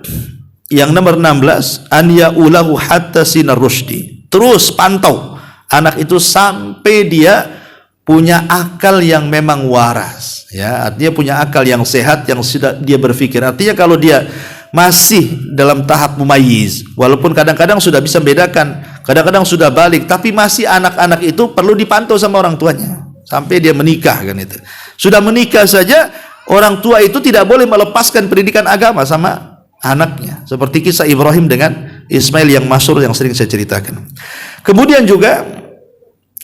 yang nomor 16, an ya'ulahu hatta sinar rusydi. Terus pantau anak itu sampai dia punya akal yang memang waras, ya, artinya punya akal yang sehat, yang sudah dia berpikir. Artinya kalau dia masih dalam tahap mumayyiz, walaupun kadang-kadang sudah bisa membedakan, kadang-kadang sudah balik, tapi masih anak-anak itu perlu dipantau sama orang tuanya sampai dia menikah kan itu. Sudah menikah saja orang tua itu tidak boleh melepaskan pendidikan agama sama anaknya, seperti kisah Ibrahim dengan Ismail yang masyhur yang sering saya ceritakan. Kemudian juga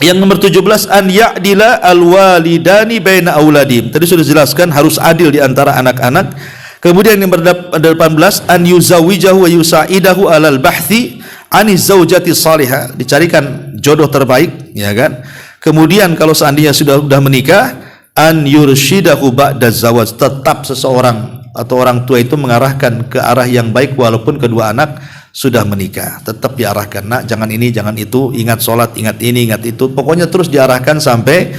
yang nomor 17, an ya'dila al-walidani baina auladim. Tadi sudah dijelaskan harus adil di antara anak-anak. Kemudian yang nomor 18, an yuzawijahu wa yusa'idahu alal bahthi aniz zaujati salihah. Dicarikan jodoh terbaik, ya kan? Kemudian kalau seandainya sudah menikah, an yurshidahu ba'da zawaj. Tetap seseorang atau orang tua itu mengarahkan ke arah yang baik walaupun kedua anak sudah menikah, tetap diarahkan, nak jangan ini, jangan itu, ingat sholat, ingat ini, ingat itu, pokoknya terus diarahkan sampai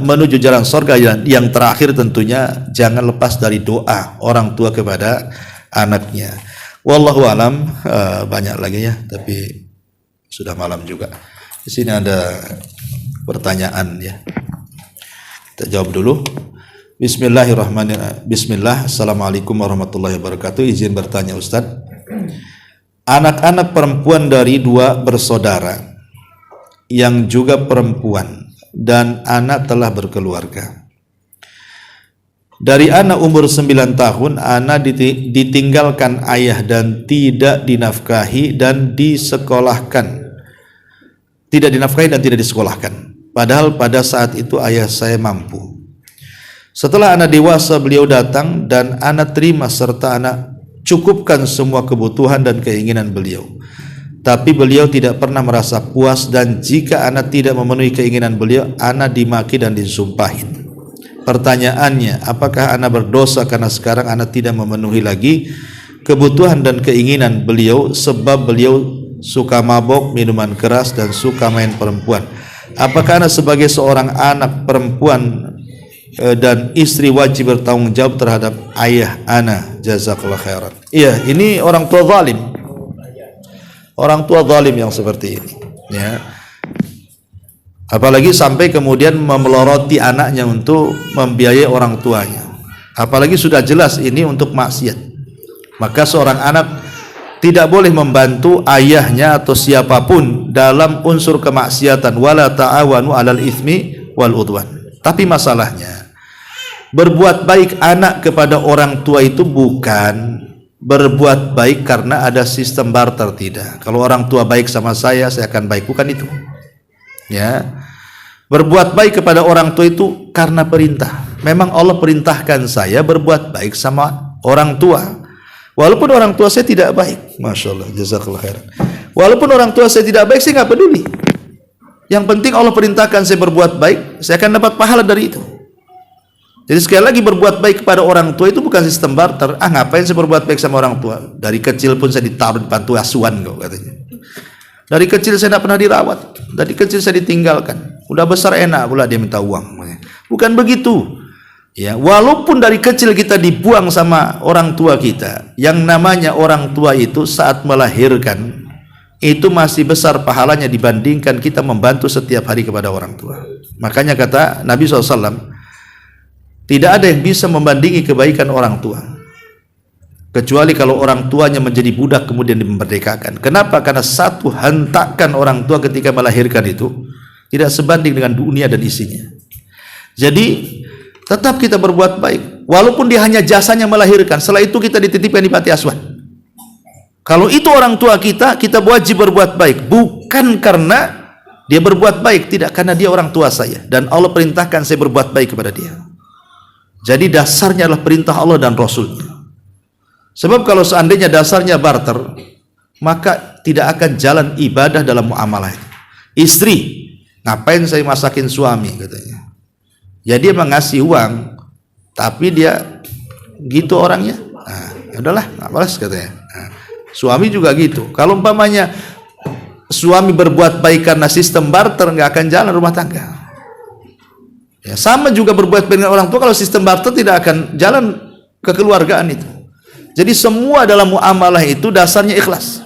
menuju jalan surga. Yang terakhir tentunya jangan lepas dari doa orang tua kepada anaknya. Wallahu alam. Banyak lagi ya, tapi sudah malam juga. Di sini ada pertanyaan ya, kita jawab dulu. Bismillahirrahmanirrahim. Bismillah. Assalamualaikum warahmatullahi wabarakatuh. Izin bertanya Ustadz, anak-anak perempuan dari 2 bersaudara yang juga perempuan dan anak telah berkeluarga. Dari anak umur 9 tahun, anak ditinggalkan ayah dan tidak dinafkahi dan disekolahkan. Tidak dinafkahi dan tidak disekolahkan. Padahal pada saat itu ayah saya mampu. Setelah anak dewasa, beliau datang dan anak terima serta anak cukupkan semua kebutuhan dan keinginan beliau. Tapi beliau tidak pernah merasa puas, dan jika anak tidak memenuhi keinginan beliau, anak dimaki dan disumpahin. Pertanyaannya, apakah anak berdosa karena sekarang anak tidak memenuhi lagi kebutuhan dan keinginan beliau sebab beliau suka mabok, minuman keras, dan suka main perempuan? Apakah anak sebagai seorang anak perempuan dan istri wajib bertanggung jawab terhadap ayah anak? Jazakallah khairan. Iya, ini orang tua zalim. Orang tua zalim yang seperti ini, ya. Apalagi sampai kemudian memeloroti anaknya untuk membiayai orang tuanya. Apalagi sudah jelas ini untuk maksiat. Maka seorang anak tidak boleh membantu ayahnya atau siapapun dalam unsur kemaksiatan. Wala ta'awanu 'alal itsmi wal udwan. Tapi masalahnya, berbuat baik anak kepada orang tua itu bukan berbuat baik karena ada sistem barter, tidak. Kalau orang tua baik sama saya akan baik, bukan itu. Ya. Berbuat baik kepada orang tua itu karena perintah. Memang Allah perintahkan saya berbuat baik sama orang tua. Walaupun orang tua saya tidak baik. Masya Allah, jazakallah khairan. Walaupun orang tua saya tidak baik, saya nggak peduli. Yang penting Allah perintahkan saya berbuat baik, saya akan dapat pahala dari itu. Jadi sekali lagi, berbuat baik kepada orang tua itu bukan sistem barter. Ngapain saya berbuat baik sama orang tua? Dari kecil pun saya ditaruh di panti asuhan kok, katanya. Dari kecil saya tidak pernah dirawat. Dari kecil saya ditinggalkan. Udah besar enak pula dia minta uang. Bukan begitu. Ya, walaupun dari kecil kita dibuang sama orang tua kita, yang namanya orang tua itu saat melahirkan itu masih besar pahalanya dibandingkan kita membantu setiap hari kepada orang tua. Makanya kata Nabi SAW, tidak ada yang bisa membandingi kebaikan orang tua kecuali kalau orang tuanya menjadi budak kemudian dimerdekakan. Kenapa? Karena satu hentakan orang tua ketika melahirkan itu tidak sebanding dengan dunia dan isinya. Jadi tetap kita berbuat baik, walaupun dia hanya jasanya melahirkan. Setelah itu kita dititipkan di panti asuhan. Kalau itu orang tua kita, kita wajib berbuat baik, bukan karena dia berbuat baik, tidak, karena dia orang tua saya dan Allah perintahkan saya berbuat baik kepada dia. Jadi dasarnya adalah perintah Allah dan Rasulnya. Sebab kalau seandainya dasarnya barter, maka tidak akan jalan ibadah dalam muamalah itu. Istri, ngapain saya masakin suami, katanya. Ya dia mengasih uang, tapi dia gitu orangnya. Nah, udahlah, nggak balas katanya. Nah, suami juga gitu. Kalau umpamanya suami berbuat baik karena sistem barter, nggak akan jalan rumah tangga. Ya, sama juga berbuat baik dengan orang tua, kalau sistem barter tidak akan jalan kekeluargaan itu. Jadi semua dalam muamalah itu dasarnya ikhlas.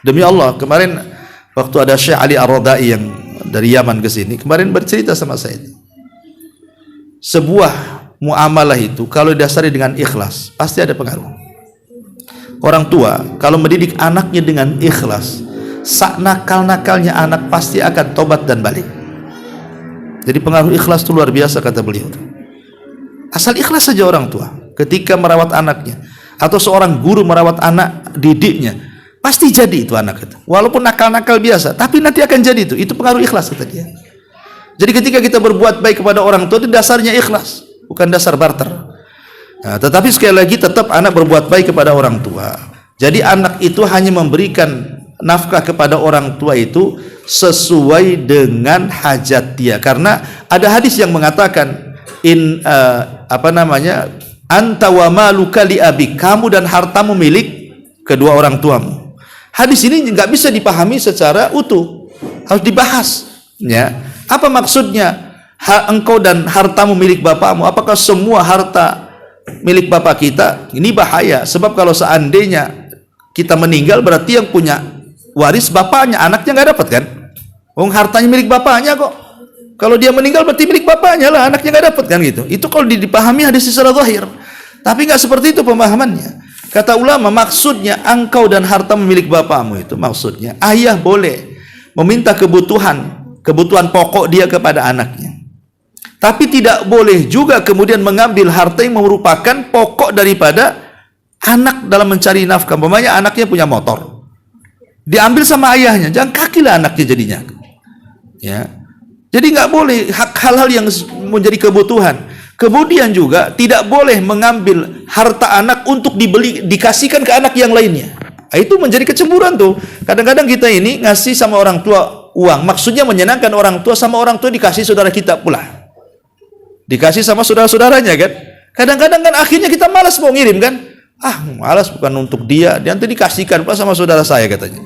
Demi Allah, kemarin waktu ada Syekh Ali Ar-Radai yang dari Yaman ke sini, kemarin bercerita sama saya. Sebuah muamalah itu kalau didasari dengan ikhlas pasti ada pengaruh. Orang tua kalau mendidik anaknya dengan ikhlas, sak nakal-nakalnya anak pasti akan tobat dan balik. Jadi pengaruh ikhlas itu luar biasa, kata beliau. Asal ikhlas saja orang tua ketika merawat anaknya, atau seorang guru merawat anak didiknya, pasti jadi itu anak itu. Walaupun nakal-nakal biasa, tapi nanti akan jadi itu. Itu pengaruh ikhlas, kata dia. Jadi ketika kita berbuat baik kepada orang tua itu dasarnya ikhlas, bukan dasar barter. Nah, tetapi sekali lagi tetap anak berbuat baik kepada orang tua. Jadi anak itu hanya memberikan nafkah kepada orang tua itu sesuai dengan hajat dia. Karena ada hadis yang mengatakan anta wa maluka li abik, kamu dan hartamu milik kedua orang tuamu. Hadis ini nggak bisa dipahami secara utuh, harus dibahas. Ya. Apa maksudnya engkau dan hartamu milik bapakmu? Apakah semua harta milik bapak kita? Ini bahaya, sebab kalau seandainya kita meninggal berarti yang punya waris bapaknya, anaknya nggak dapat kan? Hartanya milik bapaknya kok. Kalau dia meninggal berarti milik bapaknya lah, anaknya nggak dapat kan gitu. Itu kalau dipahami hadis secara zahir. Tapi nggak seperti itu pemahamannya. Kata ulama, maksudnya engkau dan hartamu milik bapakmu itu maksudnya ayah boleh meminta kebutuhan pokok dia kepada anaknya, tapi tidak boleh juga kemudian mengambil harta yang merupakan pokok daripada anak dalam mencari nafkah. Umpamanya anaknya punya motor, diambil sama ayahnya, jangan kakilah anaknya jadinya. Ya, jadi nggak boleh hal-hal yang menjadi kebutuhan. Kemudian juga tidak boleh mengambil harta anak untuk dikasihkan ke anak yang lainnya. Itu menjadi kecemburuan tuh. Kadang-kadang kita ini ngasih sama orang tua uang, maksudnya menyenangkan orang tua, sama orang tua dikasih saudara kita pula, dikasih sama saudara-saudaranya kan. Kadang-kadang kan akhirnya kita malas mau ngirim kan. Malas, bukan untuk dia, nanti dikasihkan pula sama saudara saya, katanya.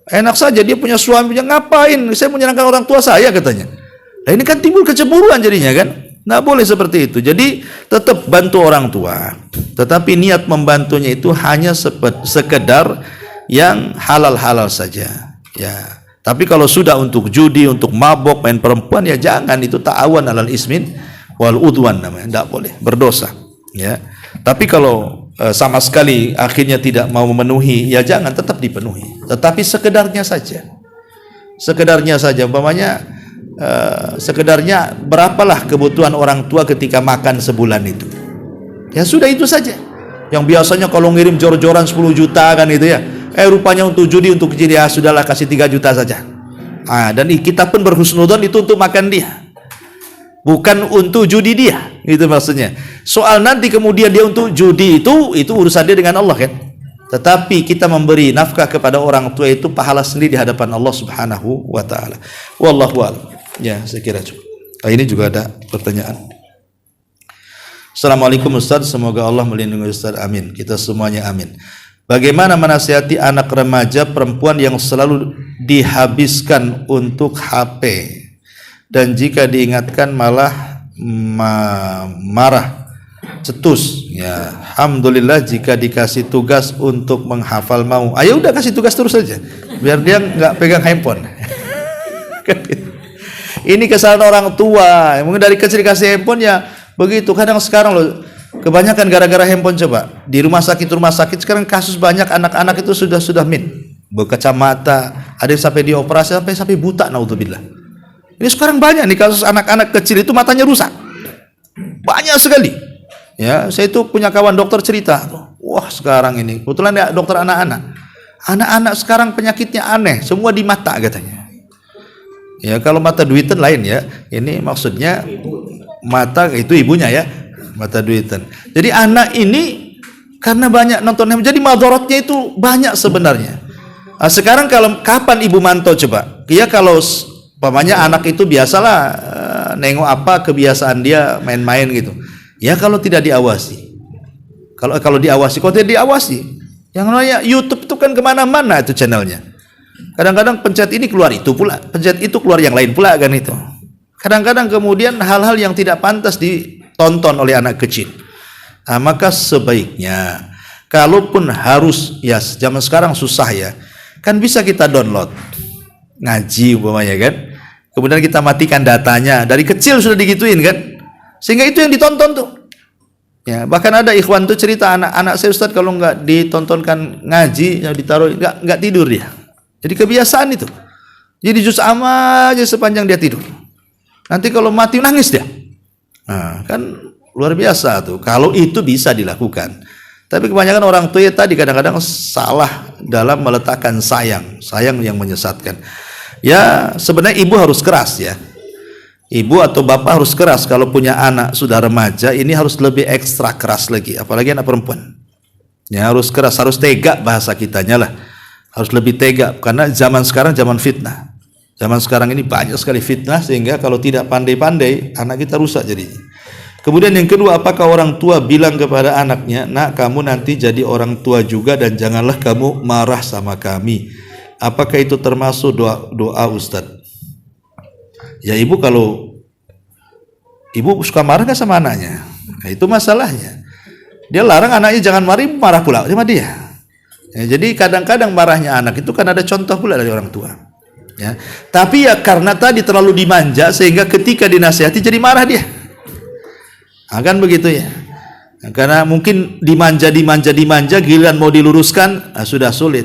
Enak saja dia punya suami, ngapain saya menyenangkan orang tua saya, katanya. Nah ini kan timbul kecemburuan jadinya kan. Nggak boleh seperti itu. Jadi tetap bantu orang tua, tetapi niat membantunya itu hanya sekedar yang halal-halal saja. Ya. Tapi kalau sudah untuk judi, untuk mabok, main perempuan, ya jangan, itu ta'awan alal ismin wal udwan namanya, tidak boleh, berdosa. Ya. Tapi kalau sama sekali akhirnya tidak mau memenuhi, ya jangan, tetap dipenuhi. Tetapi sekedarnya saja. Sekedarnya saja, umpamanya sekedarnya berapalah kebutuhan orang tua ketika makan sebulan itu. Ya sudah itu saja. Yang biasanya kalau ngirim jor-joran 10 juta kan itu ya. Rupanya untuk judi, untuk kecil, ya sudahlah kasih 3 juta saja. Dan kita pun berhusnudzon itu untuk makan dia, bukan untuk judi dia, itu maksudnya. Soal nanti kemudian dia untuk judi itu urusan dia dengan Allah kan. Tetapi kita memberi nafkah kepada orang tua itu pahala sendiri di hadapan Allah Subhanahu wa taala. Wallahu a'lam. Ya, saya kira cukup. Ini juga ada pertanyaan. Assalamualaikum Ustaz, semoga Allah melindungi Ustaz. Amin. Kita semuanya amin. Bagaimana menasihati anak remaja perempuan yang selalu dihabiskan untuk HP, dan jika diingatkan malah marah, cetus. Ya, alhamdulillah jika dikasih tugas untuk menghafal mau. Ayo udah kasih tugas terus saja, biar dia nggak pegang handphone. Ini kesalahan orang tua. Mungkin dari kecil dikasih handphone ya begitu. Kadang sekarang loh, kebanyakan gara-gara handphone. Coba di rumah sakit sekarang kasus banyak anak-anak itu sudah berkacamata, ada yang sampai dioperasi sampai buta, naudzubillah. Ini sekarang banyak nih kasus anak-anak kecil itu matanya rusak, banyak sekali. Ya, saya itu punya kawan dokter cerita, wah sekarang ini kebetulan ya dokter anak-anak sekarang penyakitnya aneh, semua di mata katanya. Ya kalau mata duitan lain ya, ini maksudnya mata itu ibunya ya, mata duitan. Jadi anak ini karena banyak nonton handphone, jadi madharatnya itu banyak sebenarnya. Nah, sekarang kapan ibu mantau coba? Ya kalau pamannya anak itu biasalah nengok apa kebiasaan dia main-main gitu. Ya kalau tidak diawasi. Kalau diawasi, kalau tidak diawasi, yang namanya YouTube itu kan kemana-mana itu channelnya. Kadang-kadang pencet ini keluar itu pula, pencet itu keluar yang lain pula kan itu. Kadang-kadang kemudian hal-hal yang tidak pantas ditonton oleh anak kecil. Nah, maka sebaiknya kalaupun harus, ya zaman sekarang susah ya, kan bisa kita download ngaji umpamanya kan, kemudian kita matikan datanya, dari kecil sudah digituin kan, sehingga itu yang ditonton tuh. Ya, bahkan ada ikhwan tuh cerita, anak saya Ustaz kalau nggak ditontonkan ngaji, yang ditaruh nggak tidur dia. Jadi kebiasaan itu. Jadi juz amma aja sepanjang dia tidur. Nanti kalau mati nangis dia. Nah, kan luar biasa tuh. Kalau itu bisa dilakukan. Tapi kebanyakan orang tua ya tadi kadang-kadang salah dalam meletakkan sayang yang menyesatkan. Ya, sebenarnya ibu harus keras ya. Ibu atau bapak harus keras. Kalau punya anak sudah remaja, ini harus lebih ekstra keras lagi. Apalagi anak perempuan. Ya, harus keras, harus tega bahasa kitanya lah. Harus lebih tega, karena zaman sekarang zaman fitnah. Zaman sekarang ini banyak sekali fitnah, sehingga kalau tidak pandai-pandai, anak kita rusak jadinya. Kemudian yang kedua, apakah orang tua bilang kepada anaknya, nak kamu nanti jadi orang tua juga dan janganlah kamu marah sama kami. Apakah itu termasuk doa Ustadz? Ya ibu, kalau ibu suka marah gak sama anaknya? Nah, itu masalahnya. Dia larang anaknya jangan marah pula sama dia. Ya, jadi kadang-kadang marahnya anak itu kan ada contoh pula dari orang tua. Ya, tapi ya karena tadi terlalu dimanja sehingga ketika dinasihati jadi marah dia. Akan begitu ya. Nah, karena mungkin dimanja, giliran mau diluruskan sudah sulit.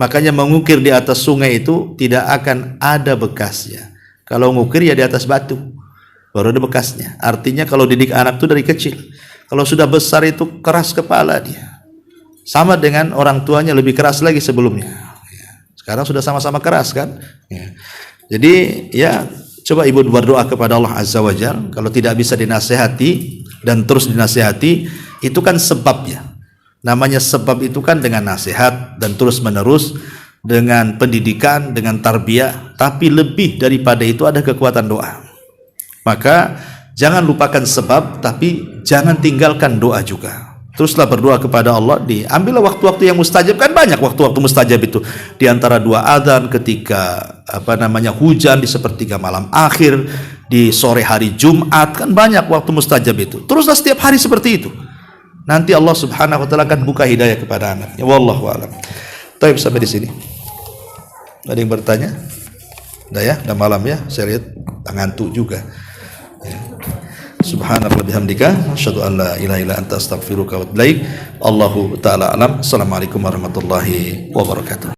Makanya mengukir di atas sungai itu tidak akan ada bekasnya. Kalau ngukir ya di atas batu, baru ada bekasnya. Artinya kalau didik anak itu dari kecil. Kalau sudah besar itu keras kepala dia. Sama dengan orang tuanya, lebih keras lagi sebelumnya. Sekarang sudah sama-sama keras kan. Jadi ya coba ibu berdoa kepada Allah Azza wa Jalla. Kalau tidak bisa dinasehati dan terus dinasehati, itu kan sebabnya. Namanya sebab itu kan dengan nasihat dan terus menerus, dengan pendidikan, dengan tarbiyah. Tapi lebih daripada itu ada kekuatan doa. Maka jangan lupakan sebab, tapi jangan tinggalkan doa juga. Teruslah berdoa kepada Allah, diambillah waktu-waktu yang mustajab, kan banyak waktu-waktu mustajab itu. Di antara dua adzan, ketika hujan di sepertiga malam akhir, di sore hari Jumat, kan banyak waktu mustajab itu. Teruslah setiap hari seperti itu. Nanti Allah Subhanahu wa taala akan buka hidayah kepada anaknya. Wallahu a'lam. Baik, sampai di sini. Ada yang bertanya? Udah ya, udah malam ya. Saya lihat ngantuk juga. Ya. Subhanallah bihamdika asyhadu an la ilaha illa anta astaghfiruka wa atubu ilaik. Allahu taala alam. Assalamualaikum warahmatullahi wabarakatuh.